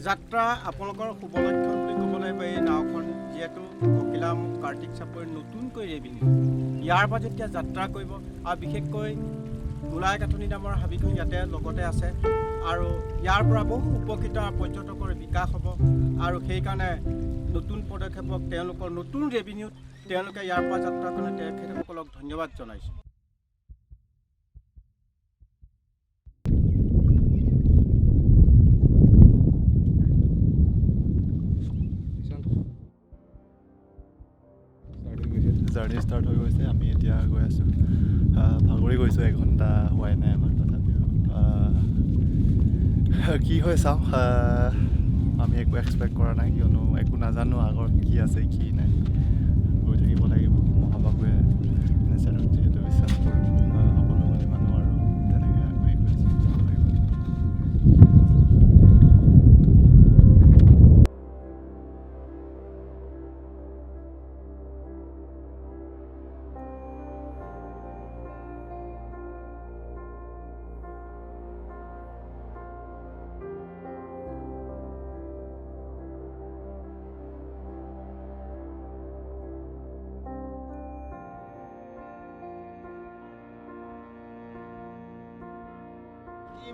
যাত্ৰা আপোনালোকৰ শুভলক্ষণ বুলি ক'ব লাগিব। এই নাওখন যিহেতু ককিলাম কাৰ্তিক চাপৰি নতুনকৈ ৰেভিনিউ ইয়াৰ পৰা যেতিয়া যাত্ৰা কৰিব আৰু বিশেষকৈ গোলাই কাঠনি নামৰ হাবিখন ইয়াতে লগতে আছে আৰু ইয়াৰ পৰা বহু উপকৃত পৰ্যটকৰ বিকাশ হ'ব আৰু সেইকাৰণে নতুন পদক্ষেপক তেওঁলোকৰ নতুন ৰেভিনিউত তেওঁলোকে ইয়াৰ পৰা যাত্ৰা কৰি তেখেতসকলক ধন্যবাদ জনাইছোঁ। জাৰ্ণি ষ্টাৰ্ট হৈ গৈছে। আমি এতিয়া গৈ আছোঁ, ভাগৰি গৈছোঁ, এঘণ্টা হোৱাই নাই আমাৰ। তথাপিও কি হয় চাওঁ। আমি একো এক্সপেক্ট কৰা নাই, কিয়নো একো নাজানো আগৰ কি আছে কি নাই। গৈ থাকিব লাগিব। মহাবাহুৱে নেচাৰক যিহেতু বিশ্বাস কৰোঁ, সকলো বুলি মানুহ আৰু তেনেকৈ আগবাঢ়ি গৈ আছোঁ।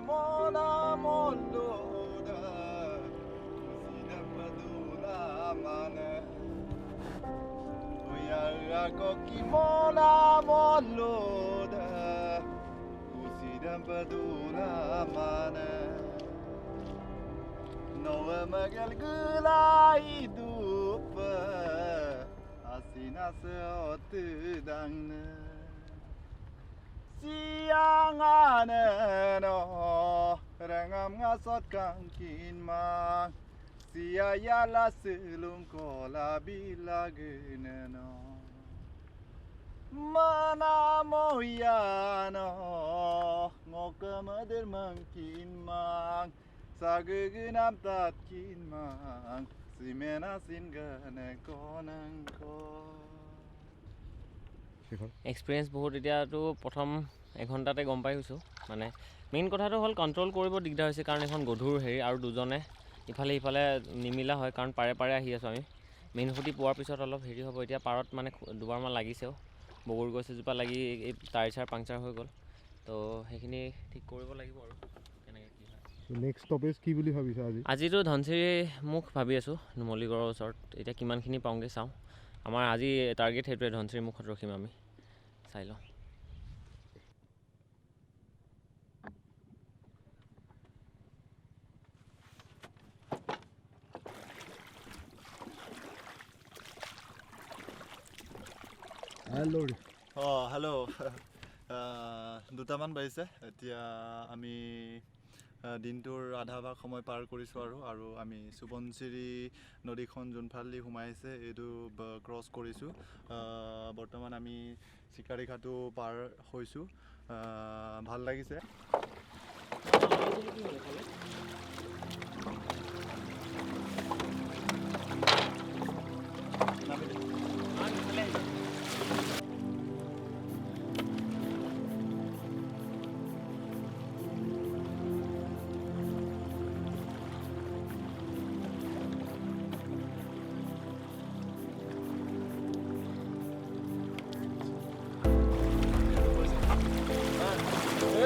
Mola moloda sina padula mana oya ko ki mola moloda sina padula mana no magal gulai dupa asina se otdangna siangane no rangam ngasot kangkin mang sia yala selum kola bilagene no mana moyano ngokamader mangkin mang sagegenam tatkin mang simena singane konangko experience বহুত। এতিয়াতো প্ৰথম এঘণ্টাতে গম পাই গৈছোঁ। মানে main কথাটো হ'ল control কৰিব দিগদাৰ হৈছে, কাৰণ এখন গধুৰ হেৰি আৰু দুজনে ইফালে সিফালে নিমিলা হয়, কাৰণ পাৰে পাৰে আহি আছোঁ আমি। মেইন খুঁটি পোৱাৰ পিছত অলপ হেৰি হ'ব। এতিয়া পাৰত মানে দুবাৰমান লাগিছেও, বগৰী গছ এজোপা লাগি এই টায়াৰ চাৰ পাংচাৰ হৈ গ'ল। তো সেইখিনি ঠিক কৰিব লাগিব আৰু কেনেকৈ কি হয়। নেক্সট ষ্টপেজ কি বুলি ভাবিছা আজি? আজিতো ধনচিৰি মুখ ভাবি আছোঁ, নুমলীগড়ৰ ওচৰত। এতিয়া কিমানখিনি পাওঁগৈ চাওঁ। আমাৰ আজি টাৰ্গেট সেইটোৱে, ধনচিৰি মুখত ৰখিম আমি। চাই লওঁ। হেল্ল'। দুটামান বাজিছে। এতিয়া আমি দিনটোৰ আধা ভাগ সময় পাৰ কৰিছোঁ আৰু আমি সোৱণশিৰি নদীখন যোনফালেদি সোমাইছে এইটো ক্ৰছ কৰিছোঁ। বৰ্তমান আমি চিকাৰী ঘাটো পাৰ হৈছোঁ। ভাল লাগিছে।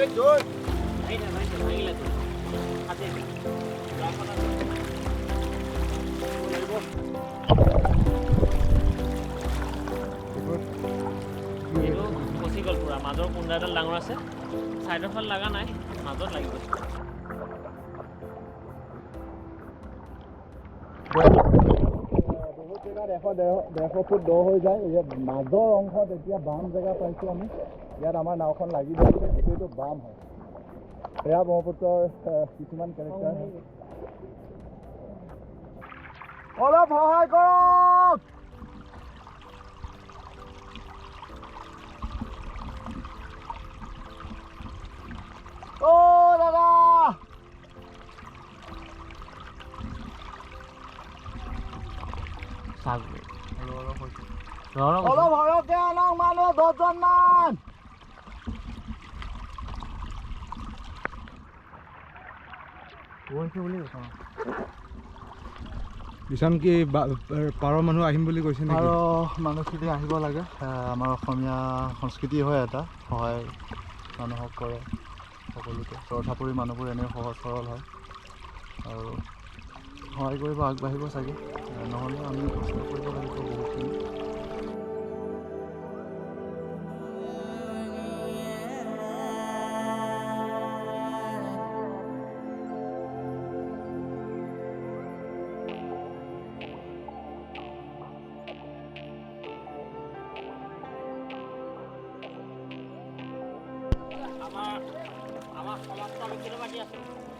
এইটো ফচি গ'ল পুৰা মাজৰ কুণ্ডাডাল ডাঙৰ আছে ছাইডৰ ফালে লগা নাই মাজত লাগি গৈছে বহুত জেগাত 100 ফুট দ হৈ যায় এই মাজৰ অংশত এতিয়া বাম জেগা পাইছোঁ আমি ইয়াত আমাৰ নাওখন লাগি ধৰিছে গোটেইটো বাম হয় সেয়া ব্ৰহ্মপুত্ৰৰ কিছুমান কেৰেক্টাৰ অলপ সহায় কৰক অ' দাদা অলপ সৰহকে আনক মানুহ 10জন মান বিশান কি পাৰৰ মানুহ আহিম বুলি কৈছে নেকি আৰু মানুহখিনি আহিব লাগে আমাৰ অসমীয়া সংস্কৃতি হয় এটা সহায় মানুহক কৰে সকলোকে চৰথাপৰি মানুহবোৰ এনেই সহজ সৰল হয় আৰু সহায় কৰিব আগবাঢ়িব চাগে নহ'লে আমি কষ্ট কৰিব লাগিব বহুতখিনি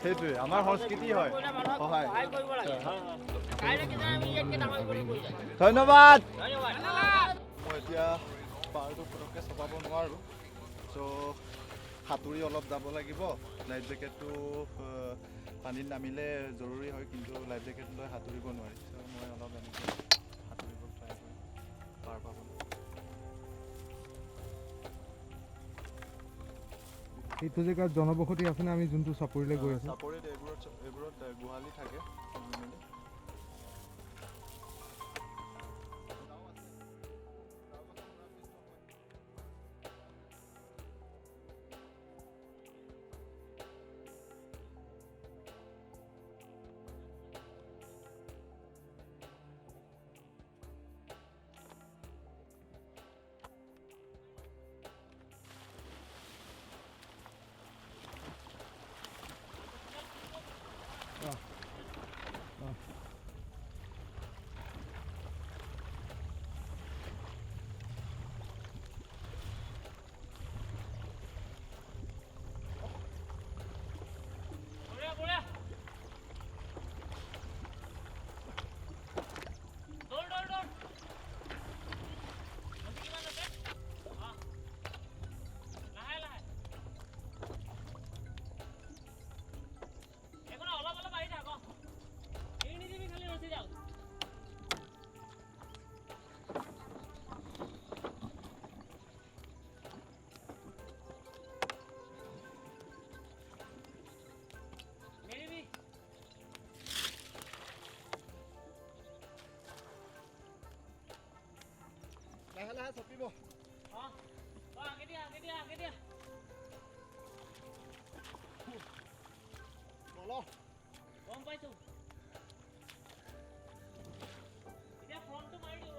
সেইটোৱে আমাৰ সংস্কৃতি হয় সহায় ধন্যবাদ মই এতিয়া পাৰটো পটককৈ চপাব নোৱাৰোঁ চ' সাঁতুৰি অলপ যাব লাগিব লাইফ জেকেটটো পানীত নামিলে জৰুৰী হয় কিন্তু লাইফ জেকেট লৈ সাঁতুৰিব নোৱাৰি চ' মই অলপ এনেকৈ সাঁতুৰিব ট্ৰাই কৰিম পাৰ পাবলৈ এইটো জেগাত জনবসতি আছেনে আমি যোনটো চাপৰিলৈ গৈ আছোঁ চাপৰিত এইবোৰত গোহালি থাকে লাহে লাহে চপিব আগে দিয়া গম পাইছোঁ এতিয়া ফ্ৰণ্টটো মাৰি দিওঁ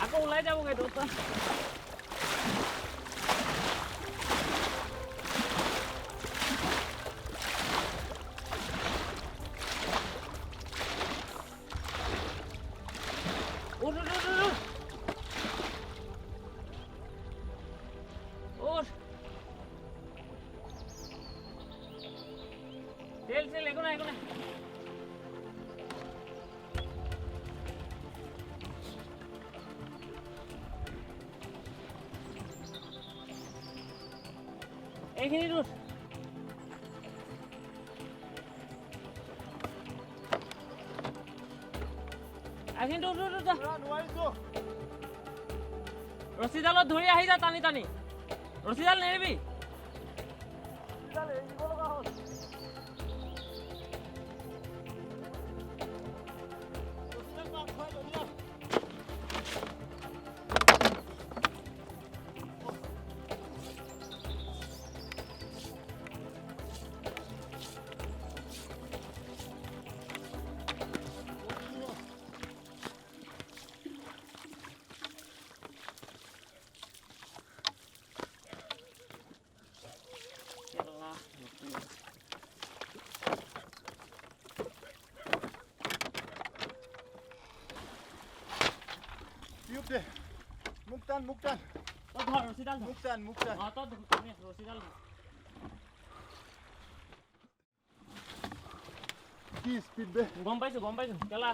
আকৌ ওলাই যাবগৈ দোস্ত তেল একো নাই এইখিনি দূৰ ৰছীডালত ধৰি আহি যা টানি ৰছীডাল নেৰিবি মুক্তান মুক্তান মুক্তান মুক্তান কি স্পিড বে গম পাইছো কেলা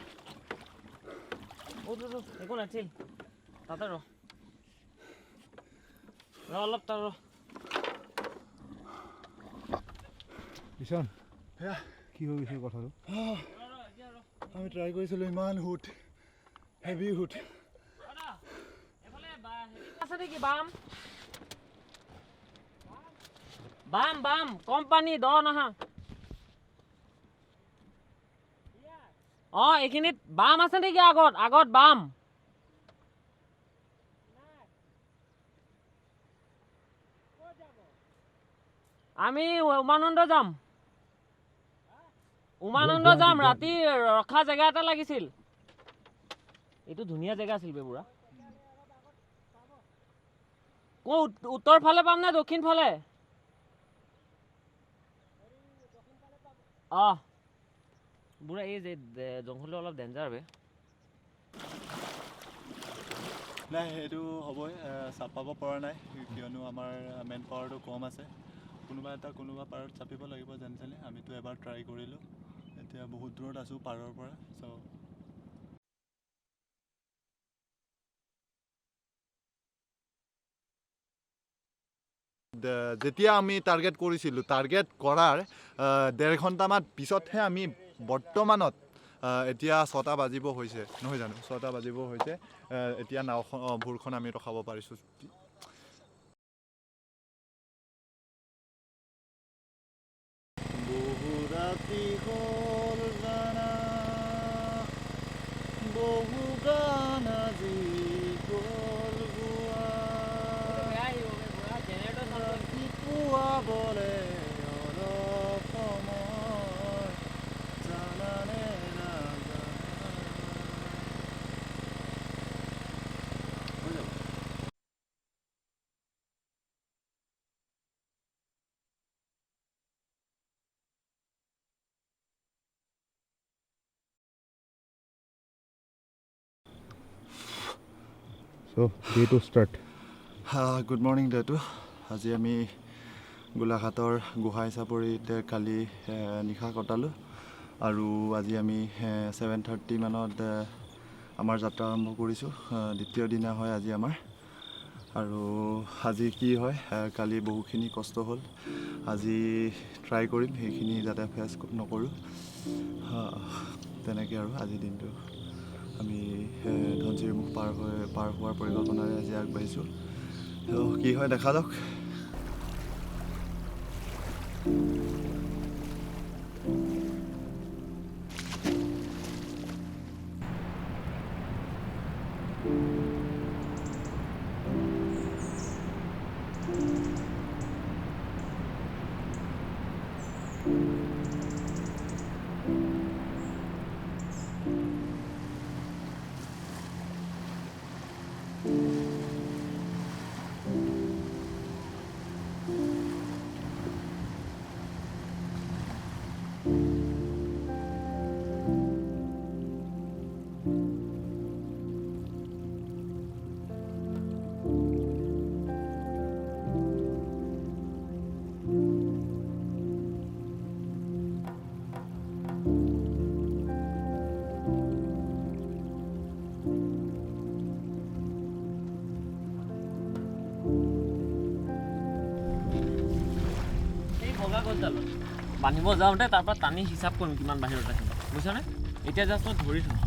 একো নাছিল তাতে ৰ অলপ তাৰ ঈশান হেয়া কি হৈ গৈছে কথাটো আমি ট্ৰাই কৰিছিলোঁ ইমান হুট হেভি হুট আছে নেকি বাম কম পানী দ নহা এইখিনিত বাম আছে নেকি আগত বাম আমি উমানন্দ যাম ৰাতি ৰখা জেগা এটা লাগিছিল এইটো ধুনীয়া জেগা আছিল বেবুৰা উত্তৰ ফালে পাম নে দক্ষিণ ফালে বুঢ়া এই যে জংঘলটো অলপ ডেঞ্জাৰ বে নাই সেইটো হ'বই চাপাব পৰা নাই কিয়নো আমাৰ মেন পাৱাৰটো কম আছে কোনোবা পাৰত চাপিব লাগিব যেনে তেনে আমিতো এবাৰ ট্ৰাই কৰিলোঁ এতিয়া বহুত দূৰত আছোঁ পাৰৰ পৰা চ' যেতিয়া আমি টাৰ্গেট কৰিছিলোঁ টাৰ্গেট কৰাৰ 1.5 ঘণ্টামান পিছতহে আমি বৰ্তমানত এতিয়া 6টা বাজিব হৈছে নহয় জানো 6টা বাজিব হৈছে এতিয়া নাওখন ভোৰখন আমি ৰখাব পাৰিছোঁ বহু ৰাতি হ'ল জানা বহু গান আজি গ'ল গোৱা ৰাতিপুৱা বলে অলপ সময় জানানে নাজানা হৈ যাব So, day to start. Good morning ডেটো আজি আমি গোলাঘাটৰ গোহাঁই চাপৰিতে কালি নিশা কটালোঁ আৰু আজি আমি 7:30 মানত আমাৰ যাত্ৰা আৰম্ভ কৰিছোঁ দ্বিতীয় দিনা হয় আজি আমাৰ আৰু আজি কি হয় কালি বহুখিনি কষ্ট হ'ল আজি ট্ৰাই কৰিম সেইখিনি যাতে ফেচ নকৰোঁ তেনেকৈ আৰু আজিৰ দিনটো আমি ধনশিৰি মুখ পাৰ হোৱাৰ পৰিকল্পনাৰে আজি আগবাঢ়িছোঁ কি হয় দেখা যাওক বান্ধিব যাওঁতে তাৰপৰা টানি হিচাপ কৰিম কিমান বাহিৰত ৰাখিম বুজিছানে এতিয়া জাষ্ট মই ধৰি থওঁ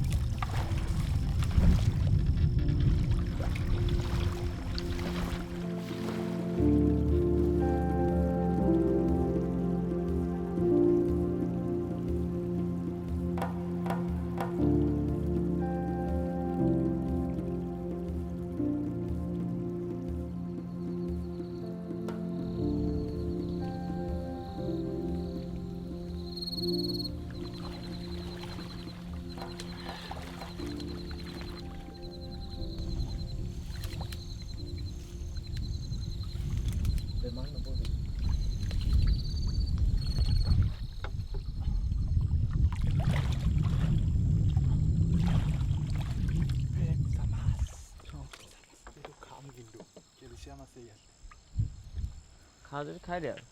খা যদি খাই দে আৰু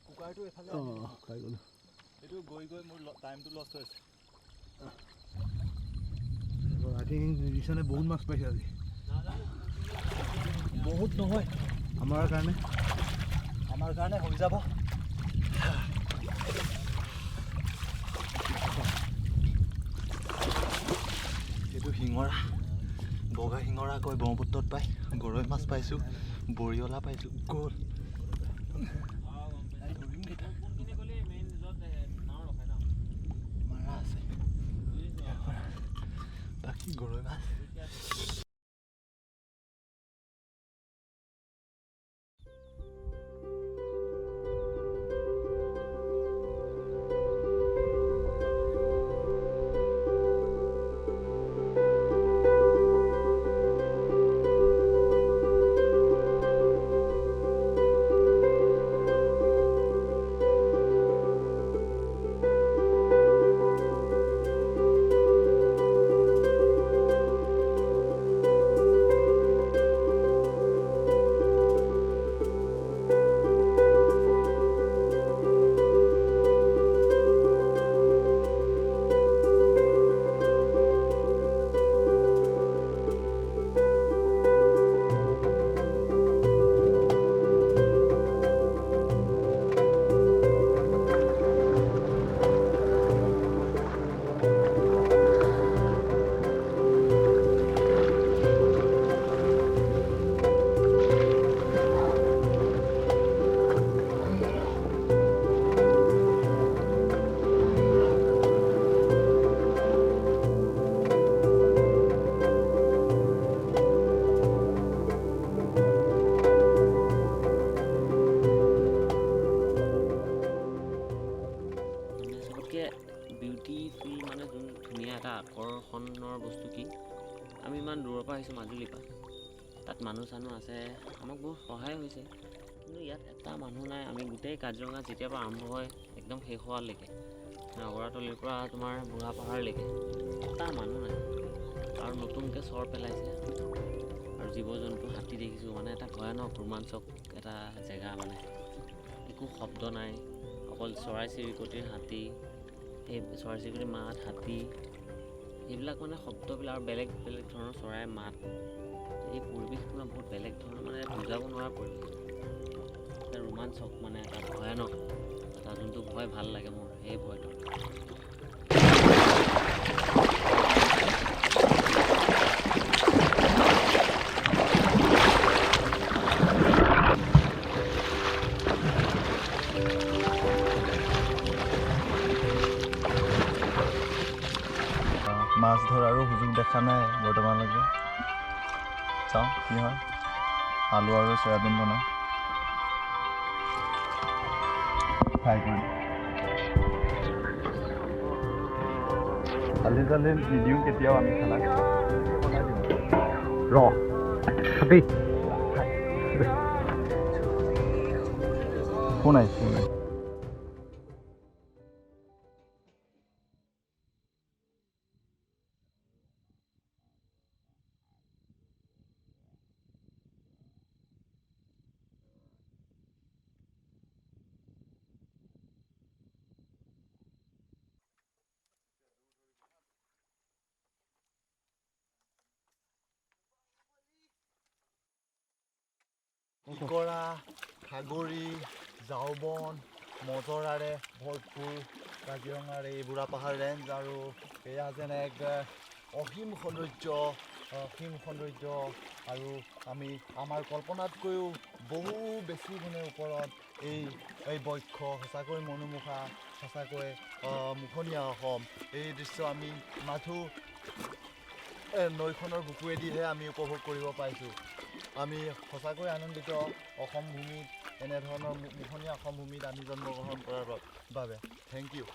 কুকাৰটো এফালে খাই গ'লো এইটো গৈ গৈ মোৰ টাইমটো লষ্ট হৈছে আই থিংক ৰিচানে বহুত মাছ পাইছে আজি বহুত নহয় আমাৰ কাৰণে হৈ যাব এইটো শিঙৰা বগা শিঙৰা কৈ ব্ৰহ্মপুত্ৰত পাই গৰৈ মাছ পাইছোঁ বৰিয়লা পাইছোঁ গ'ল মাৰা আছে বাকী গৰৈ মাছ বিউটিফুল মানে যোন ধুনীয়া এটা আকৰ্ষণৰ বস্তু কি আমি ইমান দূৰৰ পৰা আহিছোঁ মাজুলীৰ পৰা তাত মানুহ চানুহ আছে আমাক বহুত সহায় হৈছে কিন্তু ইয়াত এটা মানুহ নাই আমি গোটেই কাজিৰঙা যেতিয়াৰ পৰা আৰম্ভ হয় একদম শেষ হোৱালৈকে নগৰাতলিৰ পৰা তোমাৰ বুঢ়া পাহাৰলৈকে এটা মানুহ নাই আৰু নতুনকৈ চৰ পেলাইছে আৰু জীৱ জন্তু হাতী দেখিছোঁ মানে এটা ভয়ানক ৰোমাঞ্চক এটা জেগা মানে একো শব্দ নাই অকল চৰাই চিৰিকটিৰ হাতী এই চৰাই চিৰিকটিৰ মাত হাতী এইবিলাক মানে শব্দবিলাক আৰু বেলেগ বেলেগ ধৰণৰ চৰাইৰ মাত এই পৰিৱেশটো মানে বহুত বেলেগ ধৰণৰ মানে বুজাব নোৱাৰা পৰিৱেশ এটা ৰোমাঞ্চক মানে এটা ভয়ানক এটা যোনটো ভয় ভাল লাগে মোৰ সেই ভয়টো মাছ ধৰাৰো সুযোগ দেখা নাই বৰ্তমানলৈকে চাওঁ কি হয় আলু আৰু চয়াবিন বনাওঁ ফ্ৰাই কৰি চালি চালি নিদিওঁ কেতিয়াও আমি খানা ৰ খাবি শুনাই ইকৰা সাগৰী ঝাওবন মজৰাৰে ভৰপূৰ কাজিৰঙাৰ এই বুঢ়া পাহাৰ ৰেঞ্জ আৰু এয়া যেন এক অসীম সৌন্দৰ্য আৰু আমি আমাৰ কল্পনাতকৈও বহু বেছি গুণে ওপৰত এই বক্ষ সঁচাকৈ মনোমোহা সঁচাকৈ মুখনীয়া অসম এই দৃশ্য আমি মাথো নৈখনৰ বুকুৱেদিহে আমি উপভোগ কৰিব পাইছোঁ। আমি সঁচাকৈ আনন্দিত অসম ভূমিত এনেধৰণৰ মোহনীয়া অসম ভূমিত আমি জন্মগ্ৰহণ কৰাৰ বাবে। Thank you.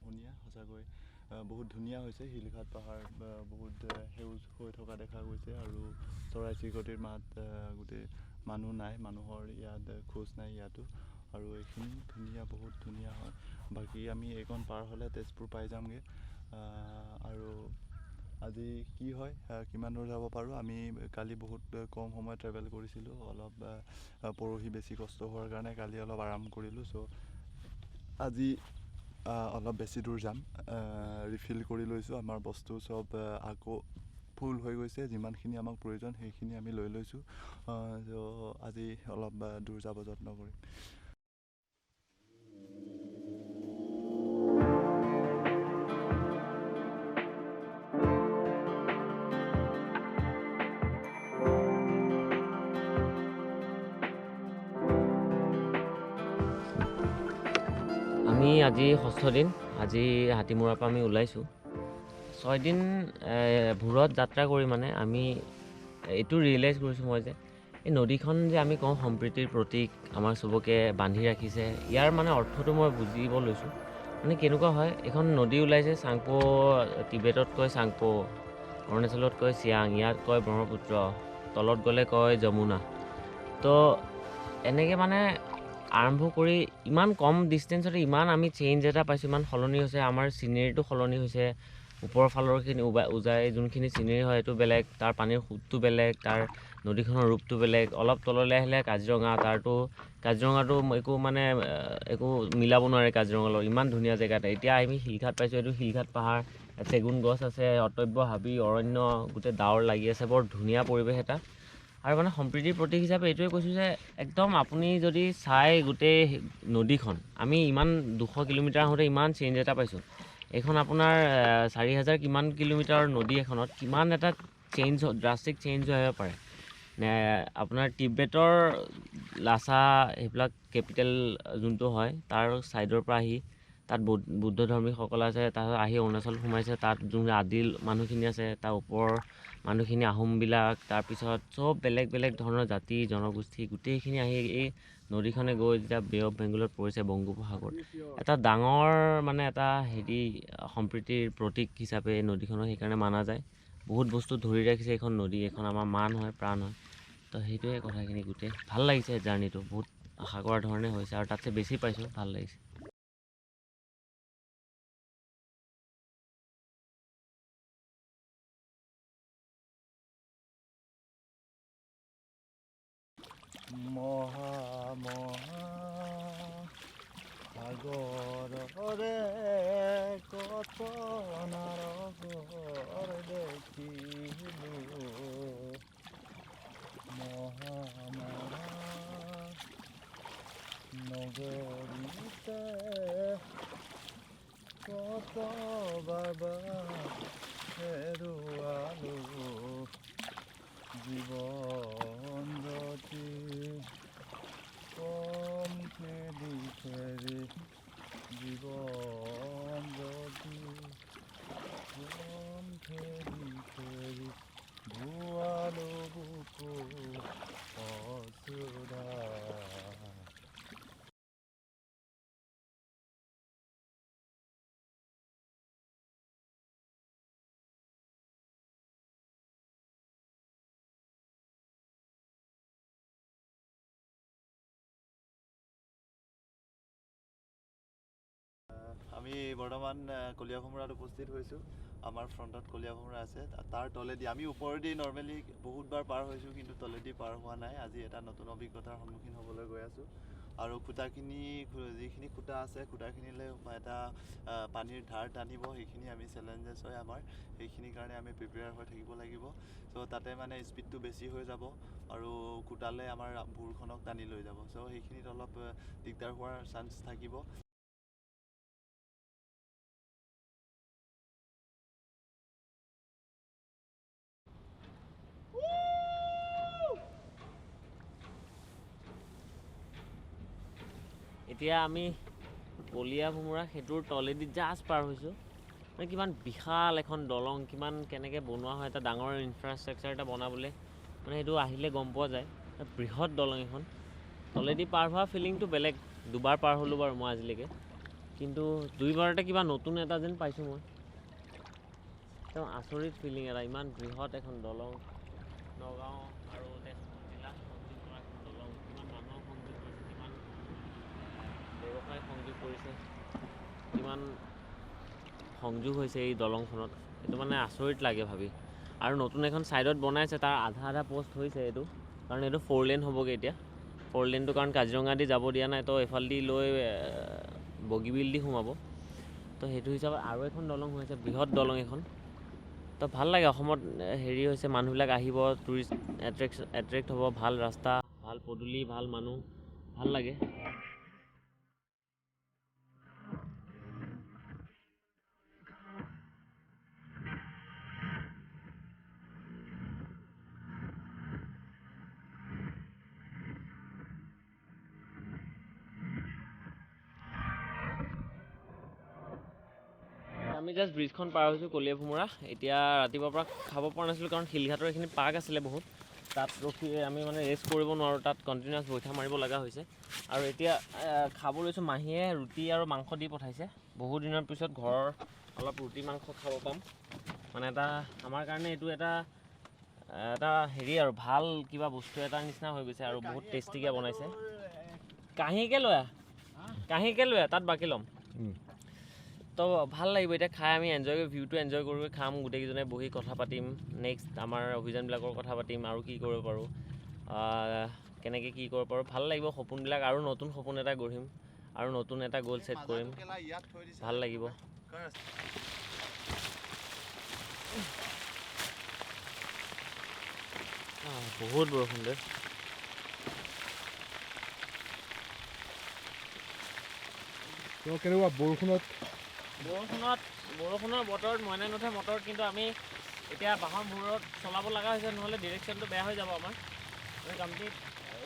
ধুনীয়া, সঁচাকৈ বহুত ধুনীয়া হৈছে। শিলঘাট পাহাৰ বহুত সেউজ হৈ থকা দেখা গৈছে আৰু চৰাই চিৰিকটিৰ মাত গোটেই মানুহ নাই, মানুহৰ ইয়াত খোজ নাই ইয়াতো। আৰু এইখিনি ধুনীয়া, বহুত ধুনীয়া হয়। বাকী আমি এইকণ পাৰ হ'লে তেজপুৰ পাই যামগৈ। আৰু আজি কি হয়, কিমান দূৰ যাব পাৰোঁ। আমি কালি বহুত কম সময় ট্ৰেভেল কৰিছিলোঁ, অলপ পৰহি বেছি কষ্ট হোৱাৰ কাৰণে কালি অলপ আৰাম কৰিলোঁ। চ' আজি অলপ বেছি দূৰ যাম। ৰিফিল কৰি লৈছোঁ, আমাৰ বস্তু চব আকৌ ফুল হৈ গৈছে। যিমানখিনি আমাক প্ৰয়োজন সেইখিনি আমি লৈ লৈছোঁ। চ' আজি অলপ দূৰ যাব যত্ন কৰিম। আমি আজি 6ষ্ঠ দিন। আজি হাতীমূৰাৰ পৰা আমি ওলাইছোঁ। 6 দিন ভূৰত যাত্ৰা কৰি মানে আমি এইটো ৰিয়েলাইজ কৰিছোঁ মই যে এই নদীখন যে আমি কওঁ সম্প্ৰীতিৰ প্ৰতীক, আমাক চবকে বান্ধি ৰাখিছে, ইয়াৰ মানে অৰ্থটো মই বুজিব লৈছোঁ। মানে কেনেকুৱা হয়, এখন নদী ওলাইছে চাংপো, টিবেটত কয় চাংপো, অৰুণাচলত কয় চিয়াং, ইয়াত কয় ব্ৰহ্মপুত্ৰ, তলত গ'লে কয় যমুনা। তো এনেকৈ মানে আৰম্ভ কৰি ইমান কম ডিষ্টেঞ্চতে ইমান আমি চেঞ্জ এটা পাইছোঁ, ইমান সলনি হৈছে। আমাৰ চিনেৰীটো সলনি হৈছে। ওপৰৰ ফালৰখিনি উজাই যোনখিনি চিনেৰী হয় সেইটো বেলেগ, তাৰ পানীৰ সোঁতটো বেলেগ, তাৰ নদীখনৰ ৰূপটো বেলেগ। অলপ তললৈ আহিলে কাজিৰঙা, কাজিৰঙাটো একো মিলাব নোৱাৰে কাজিৰঙাৰ লগত, ইমান ধুনীয়া জেগাতে। এতিয়া আমি শিলঘাট পাইছোঁ, এইটো শিলঘাট পাহাৰ, চেগুন গছ আছে, অটব্য হাবি, অৰণ্য, গোটেই ডাৱৰ লাগি আছে, বৰ ধুনীয়া পৰিৱেশ এটা। আৰু মানে সম্প্ৰীতিৰ প্ৰতীক হিচাপে এইটোৱে কৈছোঁ যে একদম আপুনি যদি চাই গোটেই নদীখন, আমি ইমান 200 কিলোমিটাৰ আহোঁতে ইমান চেঞ্জ এটা পাইছোঁ। এইখন আপোনাৰ 4000 কিমান কিলোমিটাৰ নদী এখনত কিমান এটা ড্ৰাষ্টিক চেঞ্জ হৈ আহিব পাৰে। আপোনাৰ টিবেটৰ লাচা সেইবিলাক কেপিটেল যোনটো হয়, তাৰ ছাইডৰ পৰা আহি তাত বুদ্ধ ধৰ্মীসকল আছে, তাৰপিছত আহি অৰুণাচল সোমাইছে, তাত যোন আদিল মানুহখিনি আছে, তাৰ ওপৰৰ মানুহখিনি আহোমবিলাক, তাৰপিছত চব বেলেগ বেলেগ ধৰণৰ জাতি জনগোষ্ঠী গোটেইখিনি আহি এই নদীখনে গৈ যেতিয়া বে অফ বেংগলত পৰিছে, বংগোপসাগৰ, এটা ডাঙৰ মানে এটা সম্প্ৰীতিৰ প্ৰতীক হিচাপে এই নদীখনৰ সেইকাৰণে মানা যায়। বহুত বস্তু ধৰি ৰাখিছে এইখন নদী, এইখন আমাৰ মান হয়, প্ৰাণ হয়। তো সেইটোৱে কথাখিনি। গোটেই ভাল লাগিছে জাৰ্ণিটো, বহুত আশা কৰাৰ ধৰণে হৈছে আৰু তাতছে বেছি পাইছোঁ, ভাল লাগিছে। সাগৰৰে কত নাৰগৰ দেখিলোঁ, নগৰীতে কত বাবা হেৰুৱালোঁ, জীৱন জ্যোতি কম খেদি খেদি, জীৱন জ্যোতি কম খেদি খেদি। বৰ্তমান কলীয়া ভোমোৰাত উপস্থিত হৈছোঁ আমাৰ ফ্ৰণ্টত কলীয়া ভোমোৰা আছে তাৰ তলেদি আমি ওপৰেদি নৰ্মেলি বহুতবাৰ পাৰ হৈছোঁ কিন্তু তলেদি পাৰ হোৱা নাই আজি এটা নতুন অভিজ্ঞতাৰ সন্মুখীন হ'বলৈ গৈ আছোঁ আৰু খুঁটাখিনি যিখিনি খুঁটা আছে খুঁটাখিনিলৈ এটা পানীৰ ধাৰ টানিব সেইখিনি আমি চেলেঞ্জেছ হয় আমাৰ সেইখিনিৰ কাৰণে আমি প্ৰিপেয়াৰ হৈ থাকিব লাগিব চ' তাতে মানে স্পীডটো বেছি হৈ যাব আৰু খুঁটালে আমাৰ ভূৰখনক টানি লৈ যাব চ' সেইখিনিত অলপ দিগদাৰ হোৱাৰ চান্স থাকিব এতিয়া আমি কলীয়া ভোমোৰা সেইটোৰ তলেদি জাষ্ট পাৰ হৈছোঁ মানে কিমান বিশাল এখন দলং কিমান কেনেকৈ বনোৱা হয় এটা ডাঙৰ ইনফ্ৰাষ্ট্ৰাকচাৰ এটা বনাবলৈ মানে সেইটো আহিলে গম পোৱা যায় বৃহৎ দলং এখন তলেদি পাৰ হোৱা ফিলিংটো বেলেগ দুবাৰ পাৰ হ'লোঁ বাৰু মই আজিলৈকে কিন্তু দুইবাৰতে কিবা নতুন এটা যেন পাইছোঁ মই একদম আচৰিত ফিলিং এটা ইমান বৃহৎ এখন দলং নগাঁও আৰু তেজপুৰ জিলা সংযোগ কৰা এখন দলং কিমান মানুহক সংযোগ কৰিছে কিমান ব্যৱসায় সংযোগ কৰিছে কিমান সংযোগ হৈছে এই দলংখনত এইটো মানে আচৰিত লাগে ভাবি আৰু নতুন এখন ছাইডত বনাইছে তাৰ আধা পষ্ট হৈছে এইটো কাৰণ এইটো 4 লেন হ'বগৈ এতিয়া 4 লেনটো কাৰণ কাজিৰঙা দি যাব দিয়া নাই তো এফালেদি লৈ বগীবিল দি সোমাব তো সেইটো হিচাপত আৰু এখন দলং হৈছে বৃহৎ দলং এখন তো ভাল লাগে অসমত হেৰি হৈছে মানুহবিলাক আহিব টুৰিষ্ট এট্ৰেক্ট হ'ব ভাল ৰাস্তা ভাল পদূলি ভাল মানুহ ভাল লাগে আমি জাষ্ট ব্ৰিজখন পাৰ হৈছোঁ কলীয়া ভোমোৰা এতিয়া ৰাতিপুৱাৰ পৰা খাব পৰা নাছিলোঁ কাৰণ শিলঘাটৰ এইখিনি পাৰ্ক আছিলে বহুত তাত ৰখি আমি মানে ৰেষ্ট কৰিব নোৱাৰোঁ তাত কণ্টিনিউৱাছ বৈঠা মাৰিব লগা হৈছে আৰু এতিয়া খাব লৈছোঁ মাহীয়ে ৰুটি আৰু মাংস দি পঠাইছে বহু দিনৰ পিছত ঘৰৰ অলপ ৰুটি মাংস খাব পাম মানে এটা আমাৰ কাৰণে এইটো এটা হেৰি আৰু ভাল কিবা বস্তু এটাৰ নিচিনা হৈ গৈছে আৰু বহুত টেষ্টিকৈ বনাইছে কাঁহীকৈ লৈ তাত বাকী ল'ম তো ভাল লাগিব এতিয়া খাই আমি ভিউটো এনজয় কৰি খাম গোটেইকেইজনে বহি কথা পাতিম নেক্সট আমাৰ অভিযানবিলাকৰ কথা পাতিম আৰু কি কৰিব পাৰোঁ কেনেকৈ কি কৰিব পাৰোঁ ভাল লাগিব সপোনবিলাক আৰু নতুন সপোন এটা গঢ়িম আৰু নতুন এটা গ'ল ছেট কৰিম ভাল লাগিব বহুত বৰষুণ দে কেনেকুৱা বৰষুণৰ বতৰত মইনা নুঠে মটৰত কিন্তু আমি এতিয়া বাহন মূৰত চলাব লগা হৈছে নহ'লে ডিৰেকশ্যনটো বেয়া হৈ যাব আমাৰ আমি কমপ্লিট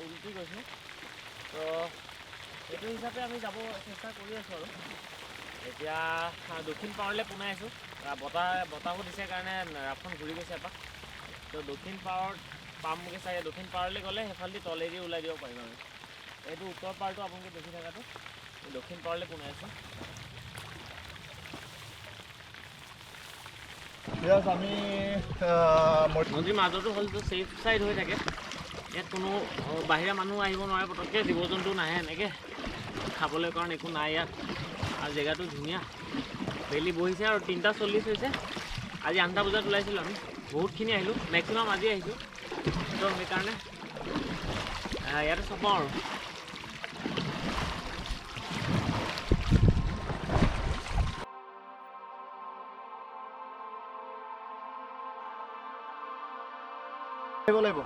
উলটি গৈছোঁ তো এইটো হিচাপে আমি যাব চেষ্টা কৰি আছোঁ আৰু এতিয়া দক্ষিণ পাৰলৈ পোনাই আছোঁ বতাহো দিছে কাৰণে ৰাফখন ঘূৰি গৈছে এপাক তো দক্ষিণ পাৰত পামগৈ চাগে দক্ষিণ পাৰলৈ গ'লে সেইফালেদি তলেদি ওলাই দিব পাৰিম আমি এইটো উত্তৰ পাৰটো আপোনালোকে দেখি থকাটো দক্ষিণ পাৰলৈ পোনাই আছোঁ আমি নদীৰ মাজতো হ'ল ছেফ ছাইড হৈ থাকে ইয়াত কোনো বাহিৰা মানুহ আহিব নোৱাৰে পটককৈ জীৱ জন্তু নাহে এনেকৈ খাবলৈ কাৰণ একো নাই ইয়াত আৰু জেগাটো ধুনীয়া বেলি বহিছে আৰু 3:40 হৈছে আজি 8টা বজাত ওলাইছিলোঁ আমি বহুতখিনি আহিলোঁ মেক্সিমাম আজি আহিছোঁ তো সেইকাৰণে ইয়াতে চপাওঁ আৰু লাগিব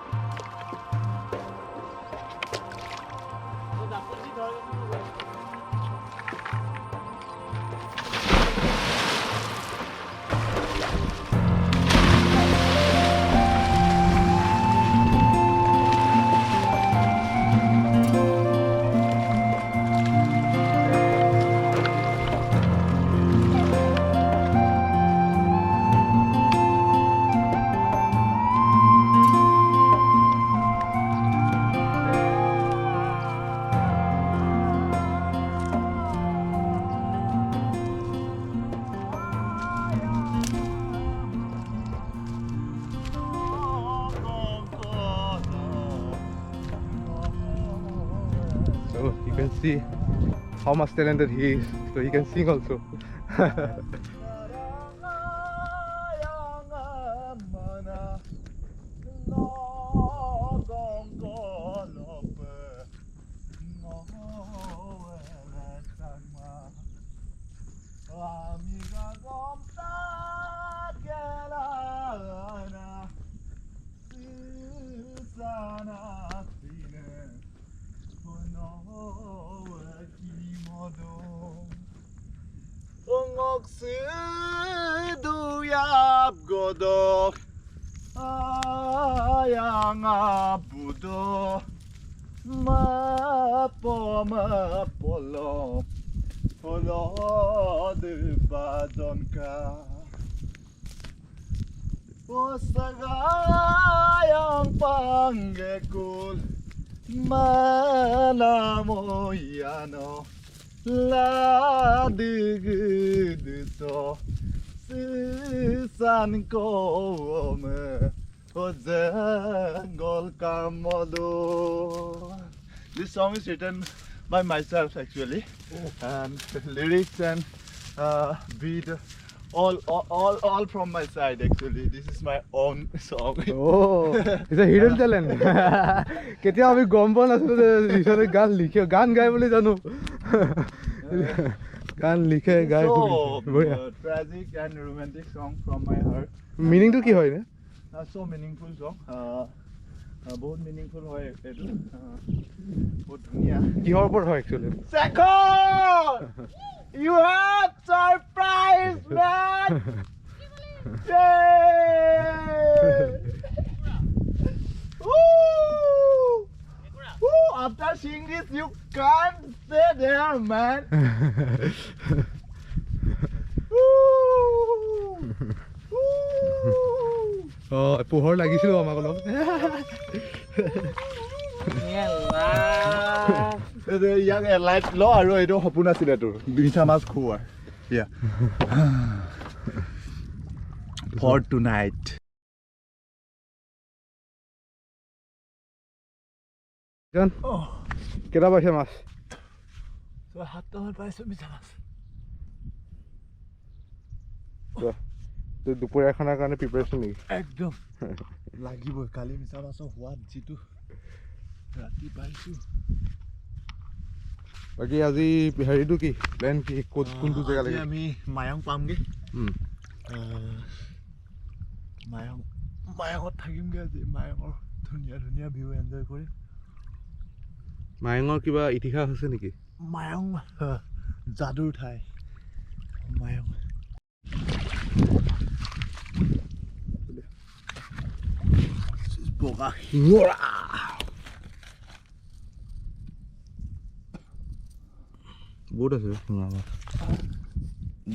So you can see how much talented he is. So he can sing also. Duyap godok ayang abudo mapolo polo de badonka osagayang panggekul malamoyano la digidito sisan ko me ojengol karmodo. This song is written by myself actually, and lyrics and beat all from my side actually. This is my own song. Oh, it's a hidden talent. Ketia ami gom pa nasu Rishane gan likhe gan gai bole janu. Gan likhe gai So bole. tragic and romantic song from my heart. Meaning to ki hoy ne? So meaningful song. बहुत meaningful হয় এটো বহুত ধুনিয়া কিহৰ ওপৰত হয় actually? Shekhar, you have surprise man. Yay! Woo! Woo! After seeing this, you can't stay there, man. Woo! পোহৰ লাগিছিল আমাক অলপ ইয়াক লাইট ল আৰু এইটো সপোন আছিলে তোৰ মিঠা মাছ খোৱাৰ for tonight. কেইটা পাইছে মাছ? 7টামান পাইছো মিঠা মাছ। দুপৰীয়া খানাৰ কাৰণে প্ৰিপাৰেশ্যন নেকি? একদম লাগিবই কালি মিঠা মাছৰ সোৱাদ যিটো ৰাতি পাইছো। বাকী আজি হেৰিটো কি প্লেন কি ক'ত কোনটো জেগা লাগে? আমি মায়ং পামগে। মায়ঙত থাকিমগে আজি। মায়ঙৰ ধুনীয়া ধুনীয়া ভিউ এনজয় কৰি। মায়ঙৰ কিবা ইতিহাস আছে নেকি? মায়ং যাদুৰ ঠাই মায়ং। বগা শিঙৰা বহুত আছে শিঙৰা মাছ,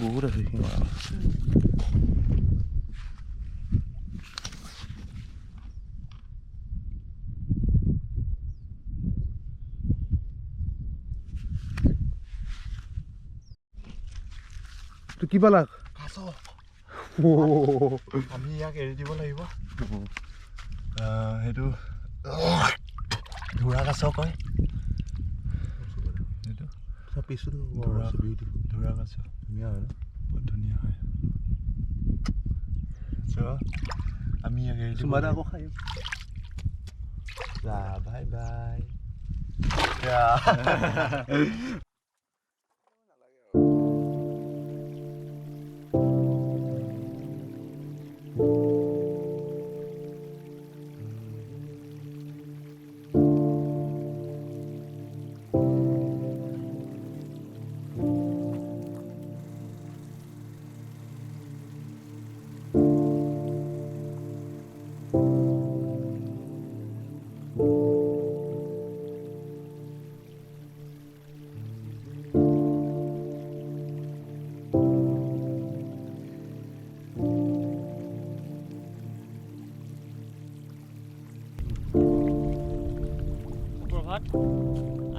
বহুত আছে শিঙৰা মাছ। তো কি পালা? কাছ। আমি ইয়াক এৰি দিব লাগিব। সেইটো ধোৰা কাছ কয়। এইটো ধোৰা কাছ ধুনীয়া হয় ন? বহুত ধুনীয়া হয়। আমি ইয়াক এৰি দিব লাগিব। আকৌ খাই বাই বাই।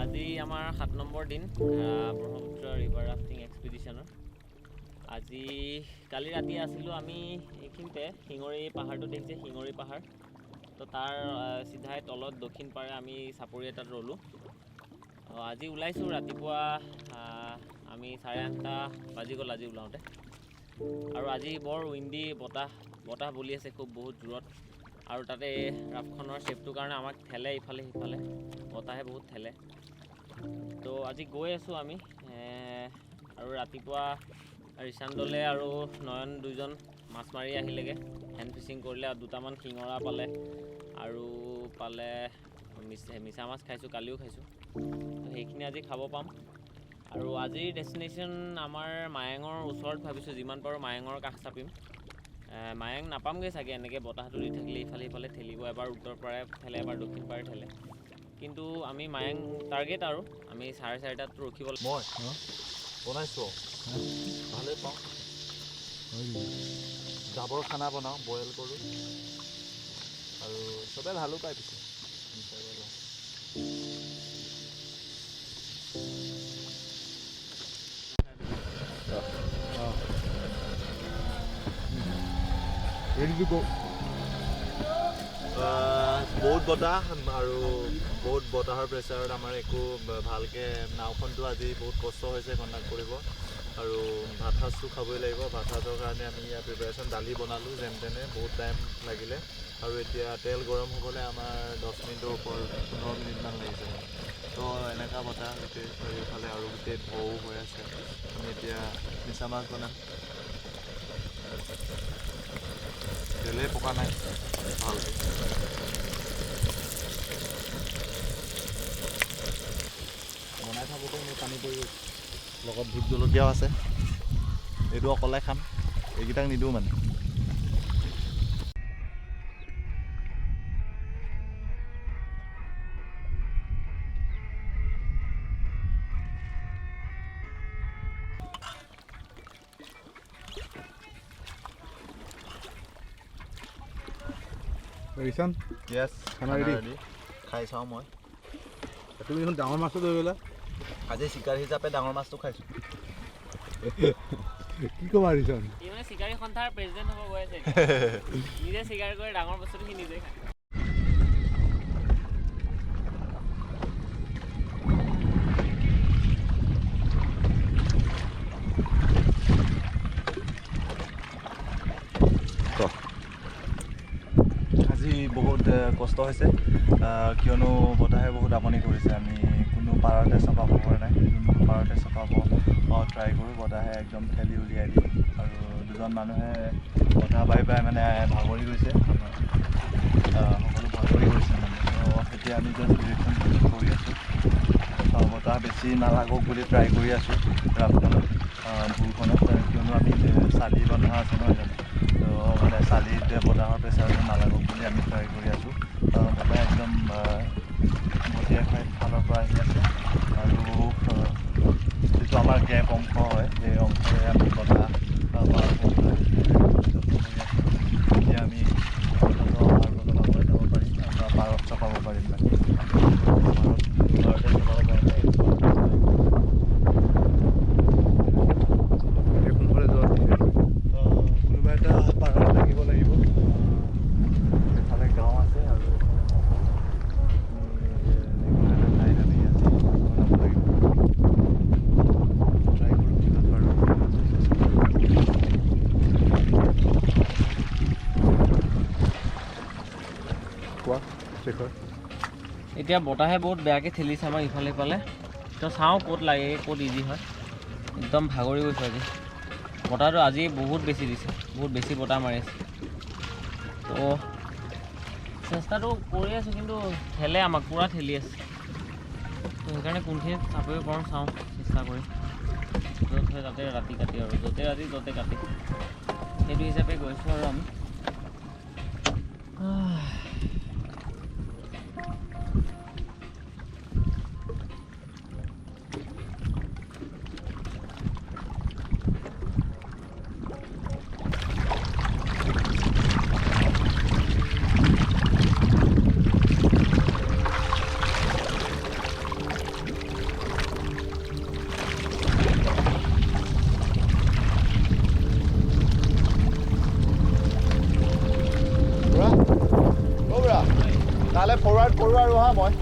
আজি আমাৰ 7 নম্বৰ দিন ব্ৰহ্মপুত্ৰ ৰিভাৰ ৰাফটিং এক্সপিডিশ্যনৰ। আজি কালি ৰাতি আছিলোঁ আমি এইখিনিতে শিঙৰি পাহাৰটো দেখিছে, শিঙৰি পাহাৰ। তো তাৰ চিধাই তলত দক্ষিণ পাৰে আমি চাপৰি এটাত ৰ'লোঁ। আজি ওলাইছোঁ ৰাতিপুৱা আমি 8:30 বাজি গ'ল আজি ওলাওঁতে। আৰু আজি বৰ উইণ্ডি বতাহ বলি আছে খুব বহুত জোৰত। আৰু তাতে ৰাফখনৰ শ্বেপটোৰ কাৰণে আমাক ঠেলে ইফালে সিফালে, বতাহে বহুত ঠেলে। তো আজি গৈ আছোঁ আমি। আৰু ৰাতিপুৱা ৰিচান দলে আৰু নয়ন দুইজন মাছ মাৰি আহিলেগৈ, হেণ্ড ফিচিং কৰিলে। আৰু 2টামান শিঙৰা পালে আৰু পালে মিছা মাছ খাইছোঁ, কালিও খাইছোঁ। তো সেইখিনি আজি খাব পাম। আৰু আজিৰ ডেষ্টিনেশ্যন আমাৰ মায়াঙৰ ওচৰত ভাবিছোঁ, যিমান পাৰোঁ মায়াঙৰ কাষ চাপিম। মায়াং নাপামগৈ চাগে, এনেকৈ বতাহটো দি থাকিলে ইফালে সিফালে ঠেলিব, এবাৰ উত্তৰ পাৰে ঠেলে, এবাৰ দক্ষিণ পাৰে ঠেলে। কিন্তু আমি মায়াং টাৰ্গেট আৰু আমি 4:30টাত ৰখিব লাগিব। মই বনাইছোঁ, ভালেই পাওঁ। জাবৰ খানা বনাওঁ, বইল কৰোঁ, আৰু চবেই ভালো পায় পিছে। বহুত বতাহ আৰু বহুত বতাহৰ প্ৰেছাৰত আমাৰ একো ভালকৈ নাওখনটো আজি বহুত কষ্ট হৈছে কণ্ডাক্ট কৰিব। আৰু ভাত সাজটো খাবই লাগিব। ভাত সাজৰ কাৰণে আমি ইয়াত প্ৰিপেৰেশ্যন দালি বনালোঁ যেন তেনে, বহুত টাইম লাগিলে। আৰু এতিয়া তেল গৰম হ'বলৈ আমাৰ 10 মিনিটৰ ওপৰত 15 মিনিটমান লাগিছে। তো এনেকুৱা বতাহ গোটেই চাৰিওফালে, আৰু গোটেই ঢৌ হৈ আছে। আমি এতিয়া মিছা মাছ বনাম, তেলেই পকা নাই ভালকৈ। বনাই থাকোঁতে মোৰ পানী পৰি লগত ভোট জলকীয়াও আছে। এইটো অকলে খাম, এইকেইটাক নিদিওঁ মানে। ৰিচান, য়েছ, খানা ৰেডি? খাই চাওঁ মই। তুমি দেখোন ডাঙৰ মাছটো ধৰি গ'লা। আজি চিকাৰ হিচাপে ডাঙৰ মাছটো খাইছোঁ। কি ক'বা ৰিচান? ই মানে চিকাৰী সন্থাৰ প্ৰেচিডেণ্ট হ'ব গৈ আছে। নিজে চিকাৰ কৰি ডাঙৰ বস্তুটো সি নিজে খায়। আজি বহুত কষ্ট হৈছে, কিয়নো বতাহে বহুত আমনি কৰিছে। আমি কোনো পাৰতে চপাব পৰা নাই, যোনটো পাৰতে চপাব ট্ৰাই কৰোঁ, বতাহে একদম ঠেলি উলিয়াই দিয়ে। আৰু দুজন মানুহে বতাহ পাই মানে ভাগৰি গৈছে, সকলো ভাগৰি গৈছে মানে। তো এতিয়া আমি জাষ্ট ডিৰেকশ্যন কৰি আছোঁ, বতাহ বেছি নালাগক বুলি ট্ৰাই কৰি আছোঁ ৰাফখনত, ভুলখনত। কিয়নো আমি চালি বন্ধা আছে নহয় জানো, তো মানে চালিত বতাহৰ প্ৰেছাৰটো নালাগক বুলি আমি ট্ৰাই কৰি আছোঁ। বতাহ একদম গোটেই ফালৰ পৰা আহি আছে। আৰু যিটো আমাৰ গেপ অংশ হয়, সেই অংশৰে আমি বতাহ পাৰ কৰিবলৈ এতিয়া আমি আৰু অলপ আগুৱাই যাব পাৰিম, বা পাৰত চপাব পাৰিম মানে। পাৰতে চপাব পৰা নাই। কোনফালে যোৱা কোনোবা এটা পাৰত থাকিব লাগিব। এফালে গাঁও আছে আৰু ঠাইত আমি আজি বনাব লাগিব। ট্ৰাই কৰোঁ যিমান পাৰোঁ। কোৱা শেখৰ। এতিয়া বতাহে বহুত বেয়াকৈ ঠেলিছে আমাক ইফালে সিফালে। তো চাওঁ ক'ত লাগে, ক'ত ইজি হয়। একদম ভাগৰি গৈছোঁ আজি। বতাহটো আজি বহুত বেছি দিছে, বহুত বেছি বতাহ মাৰি আছে। তো চেষ্টাটো কৰি আছোঁ, কিন্তু ঠেলে আমাক পূৰা ঠেলি আছে। তো সেইকাৰণে কোনখিনিত চাপিব পাৰোঁ চাওঁ, চেষ্টা কৰি। য'ত হয় তাতে ৰাতি কাটি, আৰু য'তে ৰাতি ত'তে কাটি, সেইটো হিচাপে গৈছোঁ আৰু আমি। তালৈ ফৰৱাৰ্ড কৰোঁ আৰু হা মই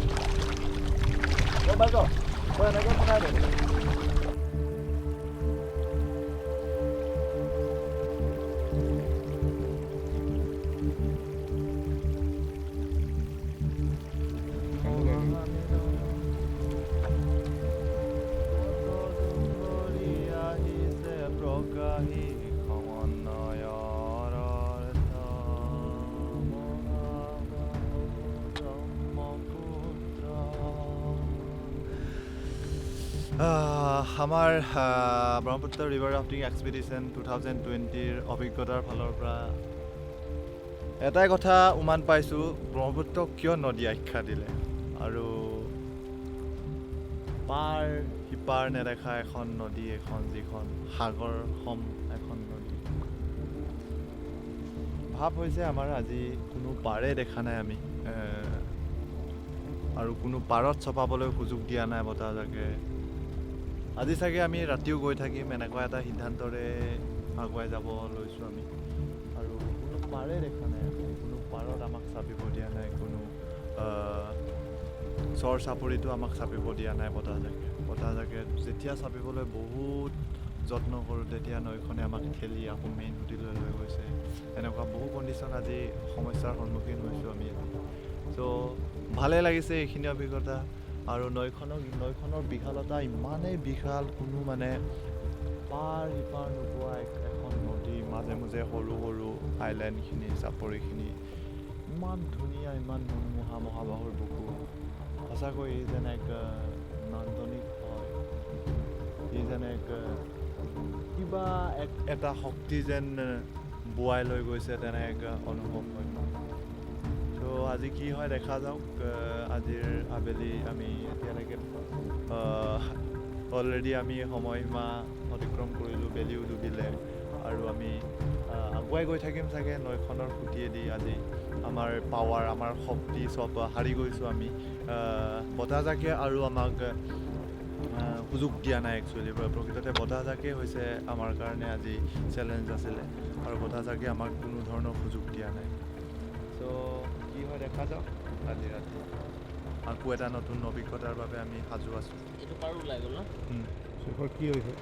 গম পাইছ। এনেকৈ বনাই দে আমাৰ ব্ৰহ্মপুত্ৰ ৰিভাৰ ৰাফটিং এক্সপিডিশ্যন 2020ৰ অভিজ্ঞতাৰ ফালৰ পৰা এটাই কথা উমান পাইছোঁ, ব্ৰহ্মপুত্ৰক কিয় নদী আখ্যা দিলে আৰু পাৰ সিপাৰ নেদেখা এখন নদী, এখন যিখন সাগৰ সম এখন নদী। ভাৱ হৈছে আমাৰ আজি কোনো পাৰে দেখা নাই আমি, আৰু কোনো পাৰত চপাবলৈ সুযোগ দিয়া নাই বতাহজাকে। আজি চাগে আমি ৰাতিও গৈ থাকিম, এনেকুৱা এটা সিদ্ধান্তৰে আগুৱাই যাব লৈছোঁ আমি। আৰু কোনো পাৰে দেখা নাই, কোনো পাৰত আমাক চাপিব দিয়া নাই, কোনো চৰ চাপৰিটো আমাক চাপিব দিয়া নাই বতাহজাকে যেতিয়া চাপিবলৈ বহুত যত্ন কৰোঁ তেতিয়া নৈখনে আমাক ঠেলি আকৌ মেইন সুঁতিলৈ লৈ গৈছে। এনেকুৱা বহু কণ্ডিশ্যন আজি সমস্যাৰ সন্মুখীন হৈছোঁ আমি। চ' ভালে লাগিছে এইখিনি অভিজ্ঞতা। আৰু নৈখনৰ বিশালতা ইমানেই বিশাল, কোনো মানে পাৰ সিপাৰ নোপোৱা এখন নদী, মাজে মাজে সৰু সৰু আইলেণ্ডখিনি, চাপৰিখিনি ইমান ধুনীয়া, ইমান মনোমোহা, মহাবাহুৰ বুকু। সঁচাকৈ ই যেন এক নান্দনিক হয়, ই যেন এক কিবা এটা শক্তি যেন বোৱাই লৈ গৈছে, তেনে এক অনুভৱ হয়। ত' আজি কি হয় দেখা যাওক। আজিৰ আবেলি আমি এতিয়ালৈকে অলৰেডি আমি সময়সীমা অতিক্ৰম কৰিলোঁ, বেলিও ডুবিলে আৰু আমি আগুৱাই গৈ থাকিম চাগে নৈখনৰ সুঁতিয়েদি। আজি আমাৰ পাৱাৰ, আমাৰ শক্তি চব হাৰি গৈছোঁ আমি। বতাহজাকে আৰু আমাক সুযোগ দিয়া নাই একচুৱেলি। প্ৰকৃততে বতাহজাকেই হৈছে আমাৰ কাৰণে আজি চেলেঞ্জ আছিলে, আৰু বতাহজাকে আমাক কোনো ধৰণৰ সুযোগ দিয়া নাই। চ' কি হয় দেখা যাওক। আজি ৰাতি আকৌ এটা নতুন অভিজ্ঞতাৰ বাবে আমি সাজু আছোঁ। এইটো পাৰ ওলাই গ'ল ন? শেখৰ কি হৈছে?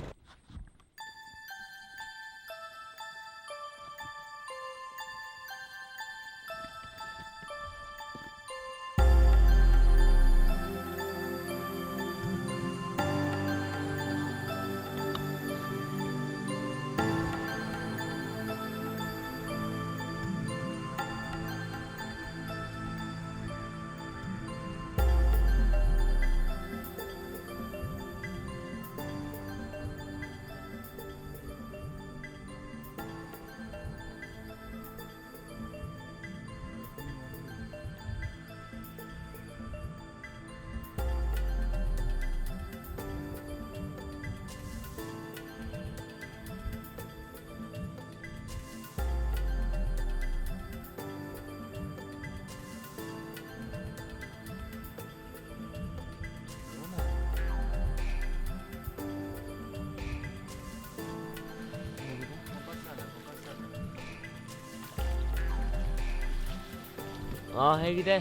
অঁ সেইকেইটাই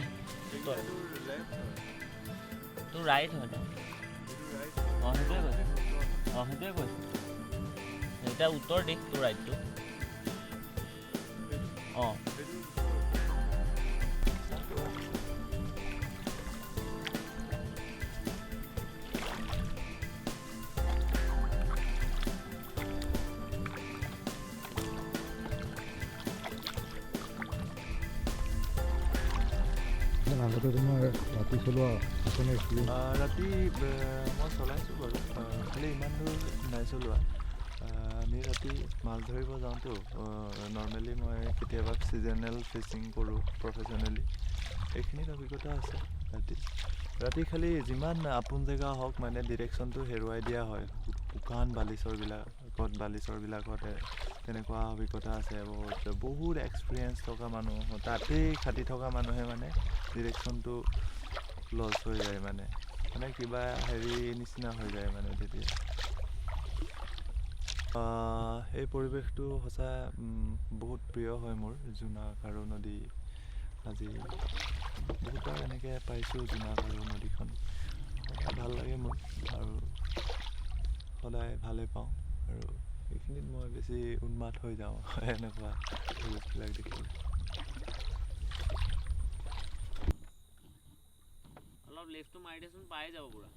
তোৰ ৰাইট হয়। অঁ সেইটোৱে কৈছে, অঁ সেইটোৱে কৈছে। সেইটা উত্তৰ দিশ তোৰ ৰাইটটো। অঁ আগতে তোমাৰ ৰাতি চলোৱা আছেনে? ৰাতি মই চলাইছোঁ বাৰু, খালি ইমান দূৰ নাই চলোৱা। আমি ৰাতি মাছ ধৰিব যাওঁতো, নৰ্মেলি মই কেতিয়াবা ছিজনেল ফিচিং কৰোঁ প্ৰফেশ্যনেলি। এইখিনিত অভিজ্ঞতা আছে ৰাতি খালি যিমান আপোন জেগা হওক মানে ডিৰেকশ্যনটো হেৰুৱাই দিয়া হয়। শুকান বালিচৰবিলাকতে তেনেকুৱা অভিজ্ঞতা আছে। বহুত এক্সপিৰিয়েঞ্চ থকা মানুহ, তাতেই খাটি থকা মানুহে মানে ডিৰেকশ্যনটো লছ হৈ যায়, মানে কিবা হেৰি নিচিনা হৈ যায় মানে তেতিয়া। এই পৰিৱেশটো সঁচা বহুত প্ৰিয় হয় মোৰ। জোনাক আৰু নদী, আজি বহুতবাৰ এনেকৈ পাইছোঁ জোনাক আৰু নদীখন। ভাল লাগে মোৰ আৰু সদায় ভালেই পাওঁ আৰু এইখিনিত মই বেছি উন্মাদ হৈ যাওঁ এনেকুৱা বস্তুবিলাক দেখিলে অলপ লেফ্টটো মাৰি দেচোন পাই যাব পুৰা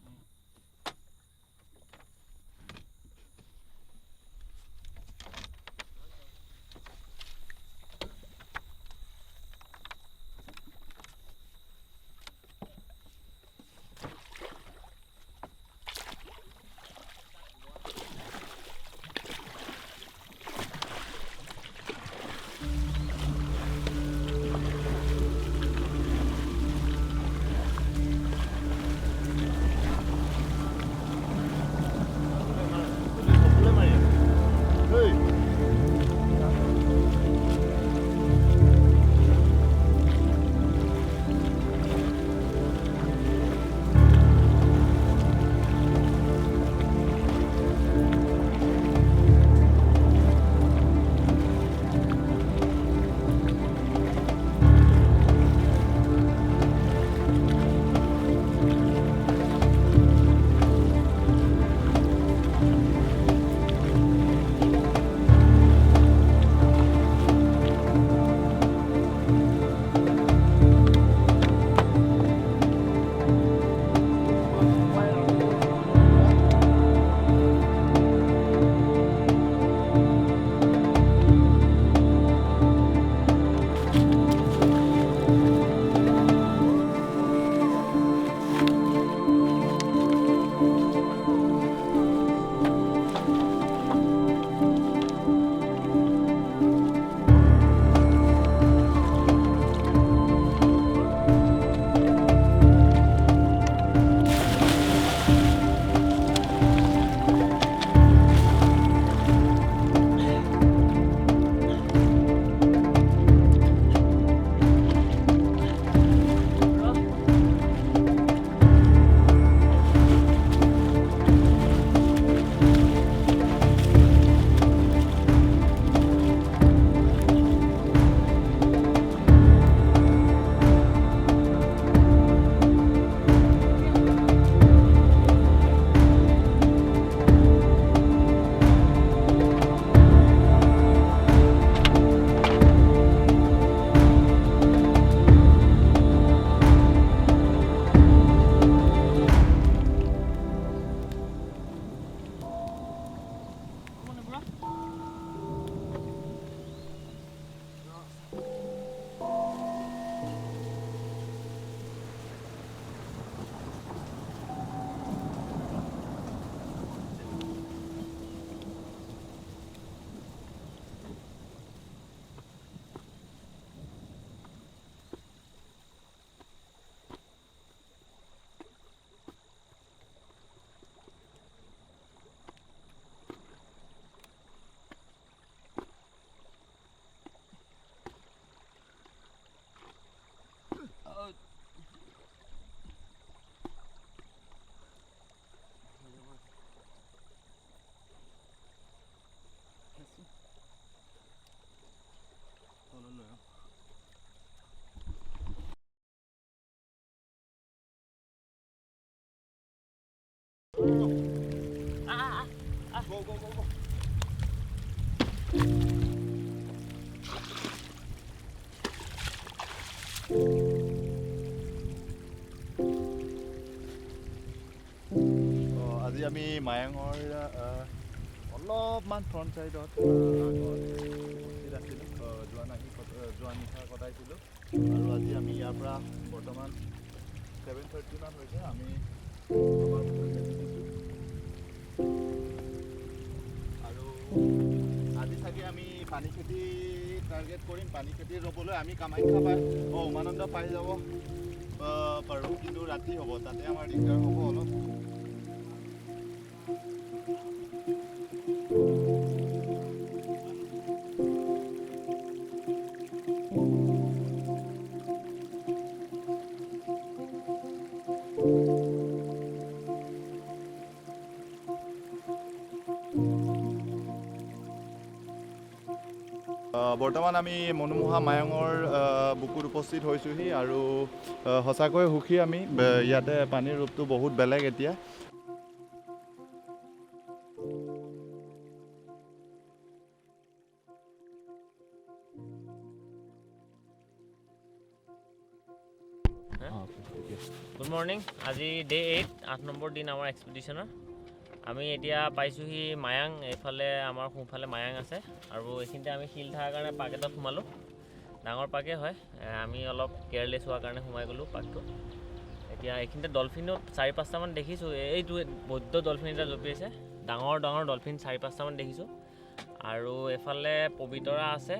আজি আমি মায়াঙৰ অলপমান ফ্ৰণ্ট ছাইডত উপস্থিত আছিলোঁ যোৱা নিশা কটাইছিলোঁ আৰু আজি আমি ইয়াৰ পৰা বৰ্তমান 7:30 মান হৈছে আমি আমাৰ আৰু আজি চাগে আমি পানী খেতি টাৰ্গেট কৰিম পানী খেতি ৰ'বলৈ আমি কামাখ্যা পাই উমানন্দ পাই যাব পাৰোঁ কিন্তু ৰাতি হ'ব তাতে আমাৰ দিগদাৰ হ'ব অলপ বৰ্তমান আমি মনোমোহা মায়ঙৰ বুকুত উপস্থিত হৈছোঁহি আৰু সঁচাকৈ সুখী আমি ইয়াতে পানীৰ ৰূপটো বহুত বেলেগ এতিয়া গুড মৰ্ণিং আজি ডে 8 নম্বৰ দিন আমাৰ এক্সপিডিশ্যনৰ আমি এতিয়া পাইছোঁহি মায়াং এইফালে আমাৰ সোঁফালে মায়াং আছে আৰু এইখিনিতে আমি শিল থকাৰ কাৰণে পাৰ্ক এটাত সোমালোঁ ডাঙৰ পাৰ্কে হয় আমি অলপ কেয়াৰলেছ হোৱাৰ কাৰণে সোমাই গ'লোঁ পাৰ্কটোত এতিয়া এইখিনিতে ডলফিনো 4-5টামান দেখিছোঁ এইটো বৌদ্ধ ডলফিন এটা জঁপিয়াইছে ডাঙৰ ডাঙৰ ডলফিন 4-5টামান দেখিছোঁ আৰু এইফালে পবিতৰা আছে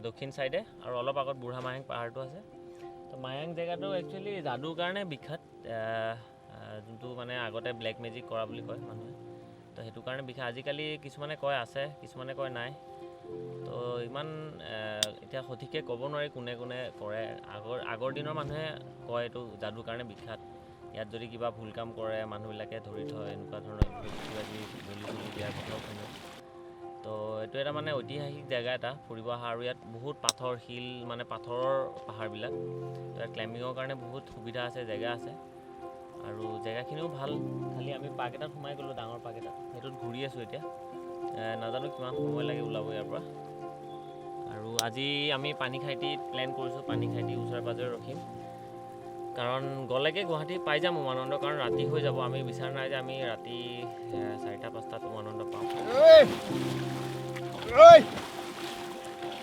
দক্ষিণ ছাইডে আৰু অলপ আগত বুঢ়া মায়াং পাহাৰটো আছে তো মায়াং জেগাটো একচুৱেলি যাদুৰ কাৰণে বিখ্যাত যোনটো মানে আগতে ব্লেক মেজিক কৰা বুলি কয় মানুহে তো সেইটো কাৰণে বিখ্যাত আজিকালি কিছুমানে কয় আছে কিছুমানে কয় নাই তো ইমান এতিয়া সঠিককৈ ক'ব নোৱাৰি কোনে কোনে কৰে আগৰ দিনৰ মানুহে কয় এইটো যাদুৰ কাৰণে বিখ্যাত ইয়াত যদি কিবা ভুল কাম কৰে মানুহবিলাকে ধৰি থয় এনেকুৱা ধৰণৰ কিবা কিবি বলি চলি দিয়াৰ কথাও শুনো তো এইটো এটা মানে ঐতিহাসিক জেগা এটা ফুৰিব অহা আৰু ইয়াত বহুত পাথৰ শিল মানে পাথৰৰ পাহাৰবিলাক ইয়াত ক্লাইম্বিঙৰ কাৰণে বহুত সুবিধা আছে জেগা আছে আৰু জেগাখিনিও ভাল খালি আমি পাৰ্ক এটাত সোমাই গ'লোঁ ডাঙৰ পাৰ্ক এটাত সেইটোত ঘূৰি আছোঁ এতিয়া নাজানো কিমান সময় লাগে ওলাব ইয়াৰ পৰা আৰু আজি আমি পানীখাইটিত প্লেন কৰিছোঁ পানীখাইটি ওচৰে পাঁজৰে ৰখিম কাৰণ গ'লেকে গুৱাহাটী পাই যাম উমানন্দ কাৰণ ৰাতি হৈ যাব আমি বিচাৰ নাই যে আমি ৰাতি 4-5টাত উমানন্দ পাওঁ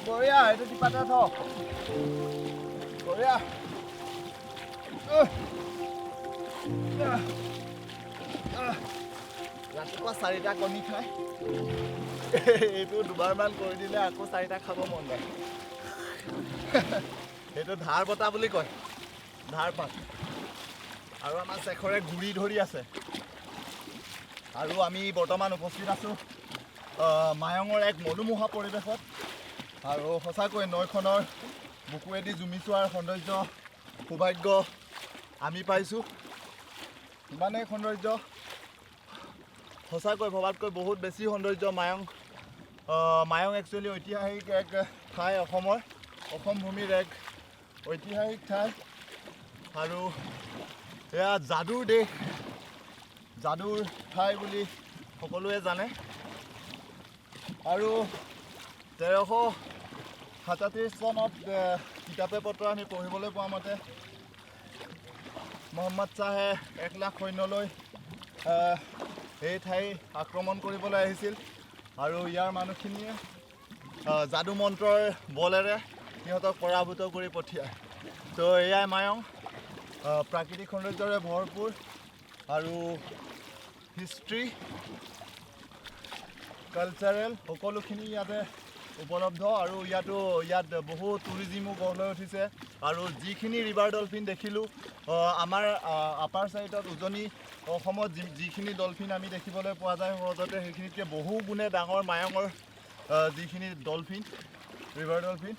বঢ়িয়া এইটো টিপাতে থ বঢ়িয়া ৰাতিপুৱা 4টা কণী খায় এইটো দুবাৰমান কৰি দিলে আকৌ 4টা খাব মন যায় এইটো ধাৰ বতা বুলি কয় ধাৰ পাত আৰু আমাৰ শেখৰে গুৰি ধৰি আছে আৰু আমি বৰ্তমান উপস্থিত আছোঁ মায়ঙৰ এক মনোমোহা পৰিৱেশত আৰু সঁচাকৈ নৈখনৰ বুকুৱেদি জুমি চোৱাৰ সৌন্দৰ্য সৌভাগ্য আমি পাইছোঁ ইমানেই সৌন্দৰ্য সঁচাকৈ ভবাতকৈ বহুত বেছি সৌন্দৰ্য মায়ং একচুৱেলি ঐতিহাসিক এক ঠাই অসম ভূমিৰ এক ঐতিহাসিক ঠাই আৰু এয়া যাদুৰ দেশ যাদুৰ ঠাই বুলি সকলোৱে জানে আৰু 1337 চনত কিতাপে পত্ৰ আমি পঢ়িবলৈ পোৱা মতে মোহাম্মদ শ্বাহে 1 লাখ সৈন্য লৈ এই ঠাই আক্ৰমণ কৰিবলৈ আহিছিল আৰু ইয়াৰ মানুহখিনিয়ে যাদু মন্ত্ৰৰ বলেৰে সিহঁতক পৰাভূত কৰি পঠিয়ায় তো এয়াই মায়ং প্ৰাকৃতিক সৌন্দৰ্যৰে ভৰপূৰ আৰু হিষ্ট্ৰী কালচাৰেল সকলোখিনি ইয়াতে উপলব্ধ আৰু ইয়াত বহু টুৰিজিমো গঢ় লৈ উঠিছে আৰু যিখিনি ৰিভাৰ ডলফিন দেখিলোঁ আমাৰ আপাৰ ছাইডত উজনি অসমত যিখিনি ডলফিন আমি দেখিবলৈ পোৱা যায় সহজতে সেইখিনিতকৈ বহু গুণে ডাঙৰ মায়ঙৰ যিখিনি ডলফিন ৰিভাৰ ডলফিন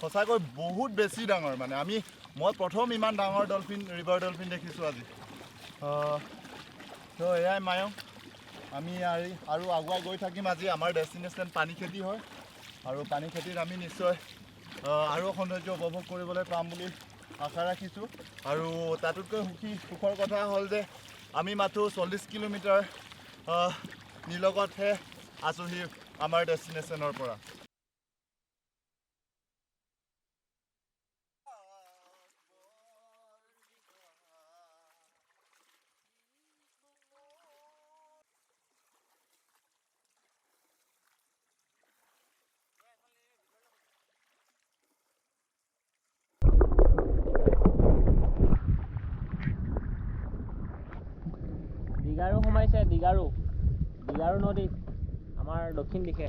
সঁচাকৈ বহুত বেছি ডাঙৰ মানে মই প্ৰথম ইমান ডাঙৰ ৰিভাৰ ডলফিন দেখিছোঁ আজি তো এয়াই মায়ং আমি আৰু আগুৱাই গৈ থাকিম আজি আমাৰ ডেষ্টিনেশ্যন পানীখেতি হয় আৰু পানীখেতিত আমি নিশ্চয় আৰু সৌন্দৰ্য উপভোগ কৰিবলৈ পাম বুলি আশা ৰাখিছোঁ আৰু তাতোতকৈ সুখৰ কথা হ'ল যে আমি মাথো 40 কিলোমিটাৰ নিলগতহে আছোঁহি আমাৰ ডেষ্টিনেশ্যনৰ পৰা দীঘাৰু সোমাইছে দীঘাৰু নদী আমাৰ দক্ষিণ দিশে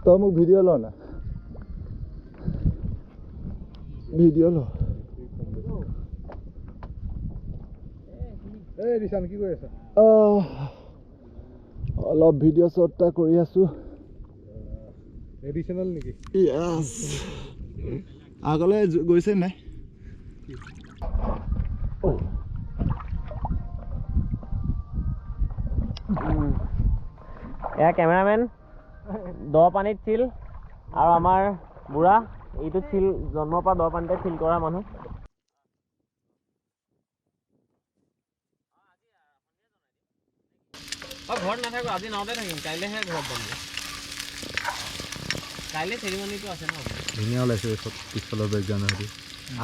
তই মোক ভিডিঅ' ল না ভিডিঅ' ল এই ৰিশান কি কৰি আছা অলপ ভিডিঅ' শ্বট এটা কৰি আছোঁ এডিশ্যনেল নেকি য়েছ আগলৈ গৈছে নাই এয়া কেমেৰামেন দ পানীত চিল আৰু আমাৰ বুঢ়া এইটো চিল জন্মৰ পৰা দ পানীতে চিল কৰা মানুহ ঘৰত নাথাকো আজি নাওতে থাকিম কাইলৈহে ঘৰত যাম কাইলৈ চেৰিমনিটো আছে ন ধুনীয়া ওলাইছে চব পিছফালৰ বেকগ্ৰাউণ্ডৰ সৈতে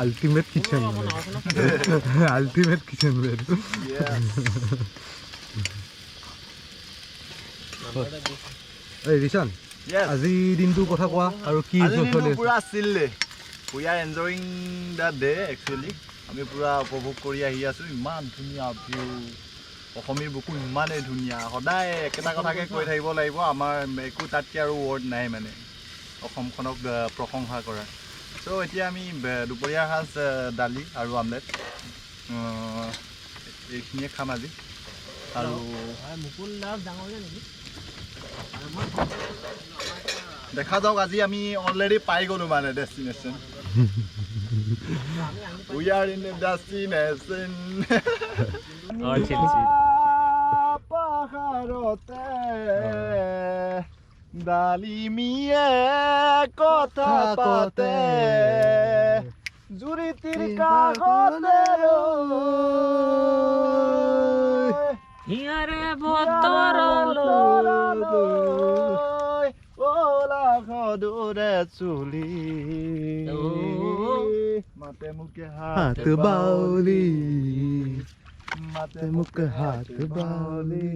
আল্টিমেট কিচেন আল্টিমেট কিচেন এই ৰিশান আজি দিনটোৰ কথা কোৱা আৰু কি চলি আছে পুৰা chill day we are enjoying the day actually আমি পুৰা উপভোগ কৰি আহি আছোঁ ইমান ধুনীয়া ভিউ অসমীৰ বুকু ইমানেই ধুনীয়া সদায় একেটা কথাকে কৈ থাকিব লাগিব আমাৰ একো তাতকৈ আৰু ৱৰ্ড নাই মানে অসমখনক প্ৰশংসা কৰা চ' এতিয়া আমি দুপৰীয়াৰ সাজ দালি আৰু আমলেট এইখিনিয়ে খাম আজি আৰু মুকুল দাস ডাঙৰকৈ নেকি দেখা যাওক আজি আমি অলৰেডি পাই গ'লোঁ মানে destination we are in destination পাহাৰতে ডালিমিয়ে কথা পাতে জুৰিটিৰ কাষতে হিয়াৰে বতৰলৈ ওলা সদূৰে চুলি মাতে মোকে হাত বাউলি মাতে মোক হাত বাউলি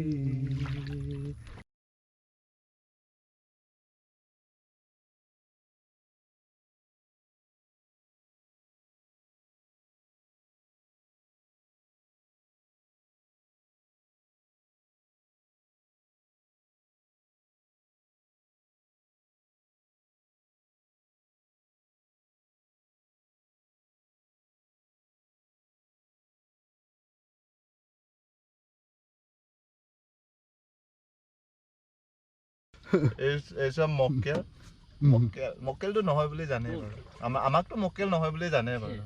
এইসব মক্কেলটো নহয় বুলি জানে বাৰু আমাকতো মক্কেল নহয় বুলি জানে বাৰু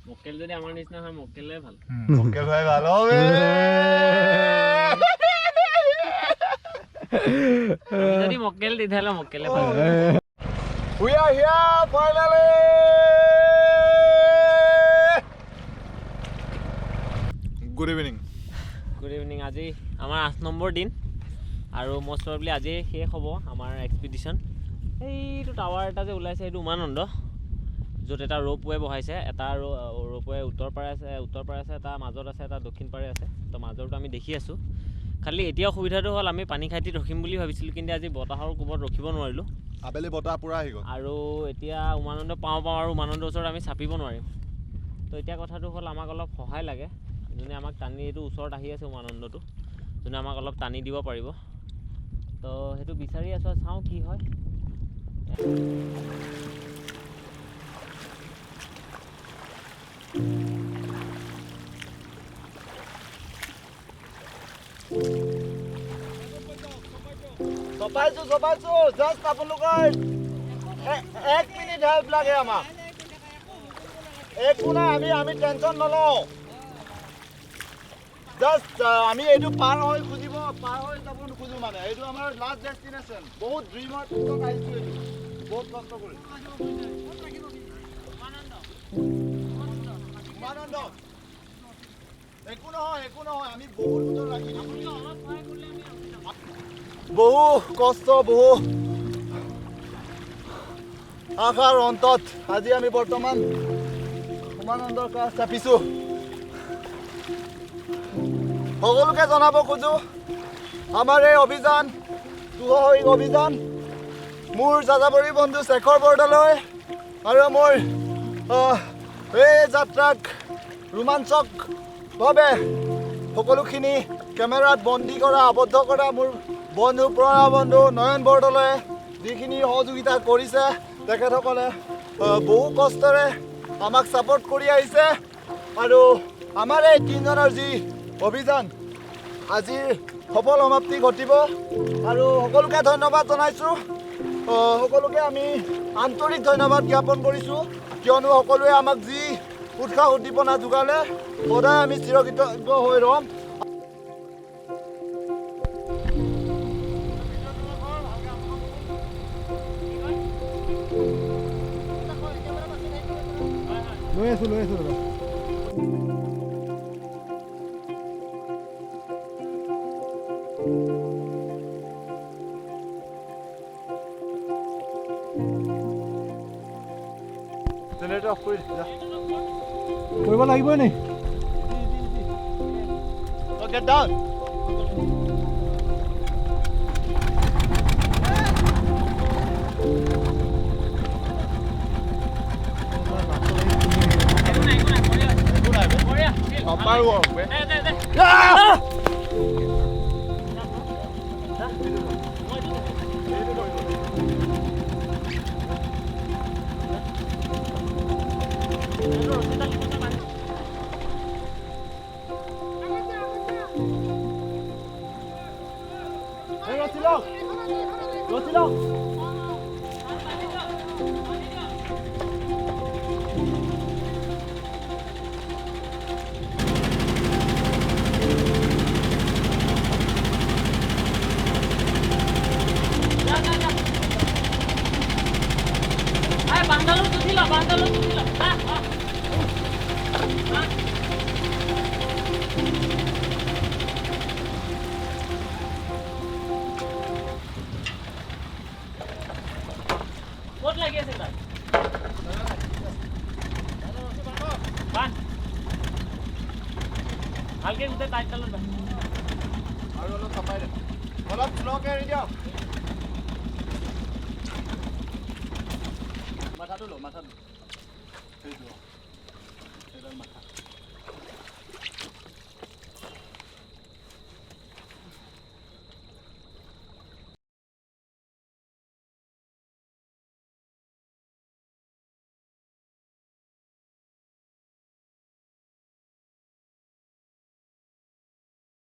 মক্কেল যদি আমাৰ নিচিনা হয় মক্কেলে ভাল মক্কেল হয় ভাল হবে যদি মক্কেল তেতিয়াহ'লে মক্কেলে ভাল We are here finally! Good evening. Good evening আজি আমাৰ 8 নম্বৰ দিন আৰু মষ্ট প্ৰবেবলি আজি শেষ হ'ব আমাৰ এক্সপিডিশ্যন এইটো টাৱাৰ এটা যে ওলাইছে এইটো উমানন্দ য'ত এটা ৰ'পৱে বহাইছে এটা ৰ'পৱে উত্তৰ পাৰে আছে এটা মাজত আছে এটা দক্ষিণ পাৰে আছে তো মাজৰটো আমি দেখি আছোঁ খালি এতিয়া সুবিধাটো হ'ল আমি পানী খাইটিত ৰখিম বুলি ভাবিছিলোঁ কিন্তু আজি বতাহৰ কোবত ৰখিব নোৱাৰিলোঁ আবেলি বতাহ পুৰা আহি গ'ল আৰু এতিয়া উমানন্দ পাওঁ আৰু উমানন্দৰ ওচৰত আমি চাপিব নোৱাৰিম তো এতিয়া কথাটো হ'ল আমাক অলপ সহায় লাগে যোনে আমাক টানি এইটো ওচৰত আহি আছে উমানন্দটো যোনে আমাক অলপ টানি দিব পাৰিব তো সেইটো বিচাৰি আছোঁ চাওঁ কি হয় চপাইছো জাষ্ট আপোনালোকৰ 1 মিনিট হেল্প লাগে আমাক একো নাই আমি টেনশ্যন নলওঁ জাষ্ট আমি এইটো পাৰ হৈ যাব নোখোজো মানে এইটো আমাৰ লাষ্ট ডেষ্টিনেশ্যন বহুত ড্ৰিমৰ পিছত আহিছোঁ এইটো বহুত কষ্ট কৰি উমানন্দ একো নহয় আমি বহুত দূৰ ৰাখি বহু কষ্ট বহু আশাৰ অন্তত আজি আমি বৰ্তমান উমানন্দৰ কাষ চাপিছোঁ সকলোকে জনাব খোজো আমাৰ এই অভিযান দুঃসাহসিক অভিযান মোৰ যাযাবৰী বন্ধু শেখৰ বৰদলৈ আৰু মোৰ এই যাত্ৰাক ৰোমাঞ্চকভাৱে সকলোখিনি কেমেৰাত বন্দী কৰা আবদ্ধ কৰা মোৰ পুৰণা বন্ধু নয়ন বৰদলৈয়ে যিখিনি সহযোগিতা কৰিছে তেখেতসকলে বহু কষ্টৰে আমাক ছাপোৰ্ট কৰি আহিছে আৰু আমাৰ এই 3জনৰ যি অভিযান আজিৰ সফল সমাপ্তি ঘটিব আৰু সকলোকে ধন্যবাদ জনাইছোঁ সকলোকে আমি আন্তৰিক ধন্যবাদ জ্ঞাপন কৰিছোঁ কিয়নো সকলোৱে আমাক যি উৎসাহ উদ্দীপনা যোগালে সদায় আমি চিৰকৃতজ্ঞ হৈ ৰ'ম লৈ আছোঁ দাদা। জেনেৰেটৰ অফ কৰি যা। কৰিব লাগিবই নি? Get down. Proper work, man. ভালকে গোটেই টাইট ডালত বান্ধি আৰু অলপ চাপাই দে। অলপ শ্ল'কে এৰি দিয়ক। মাথাটো ল, মাথাটো। সেইটো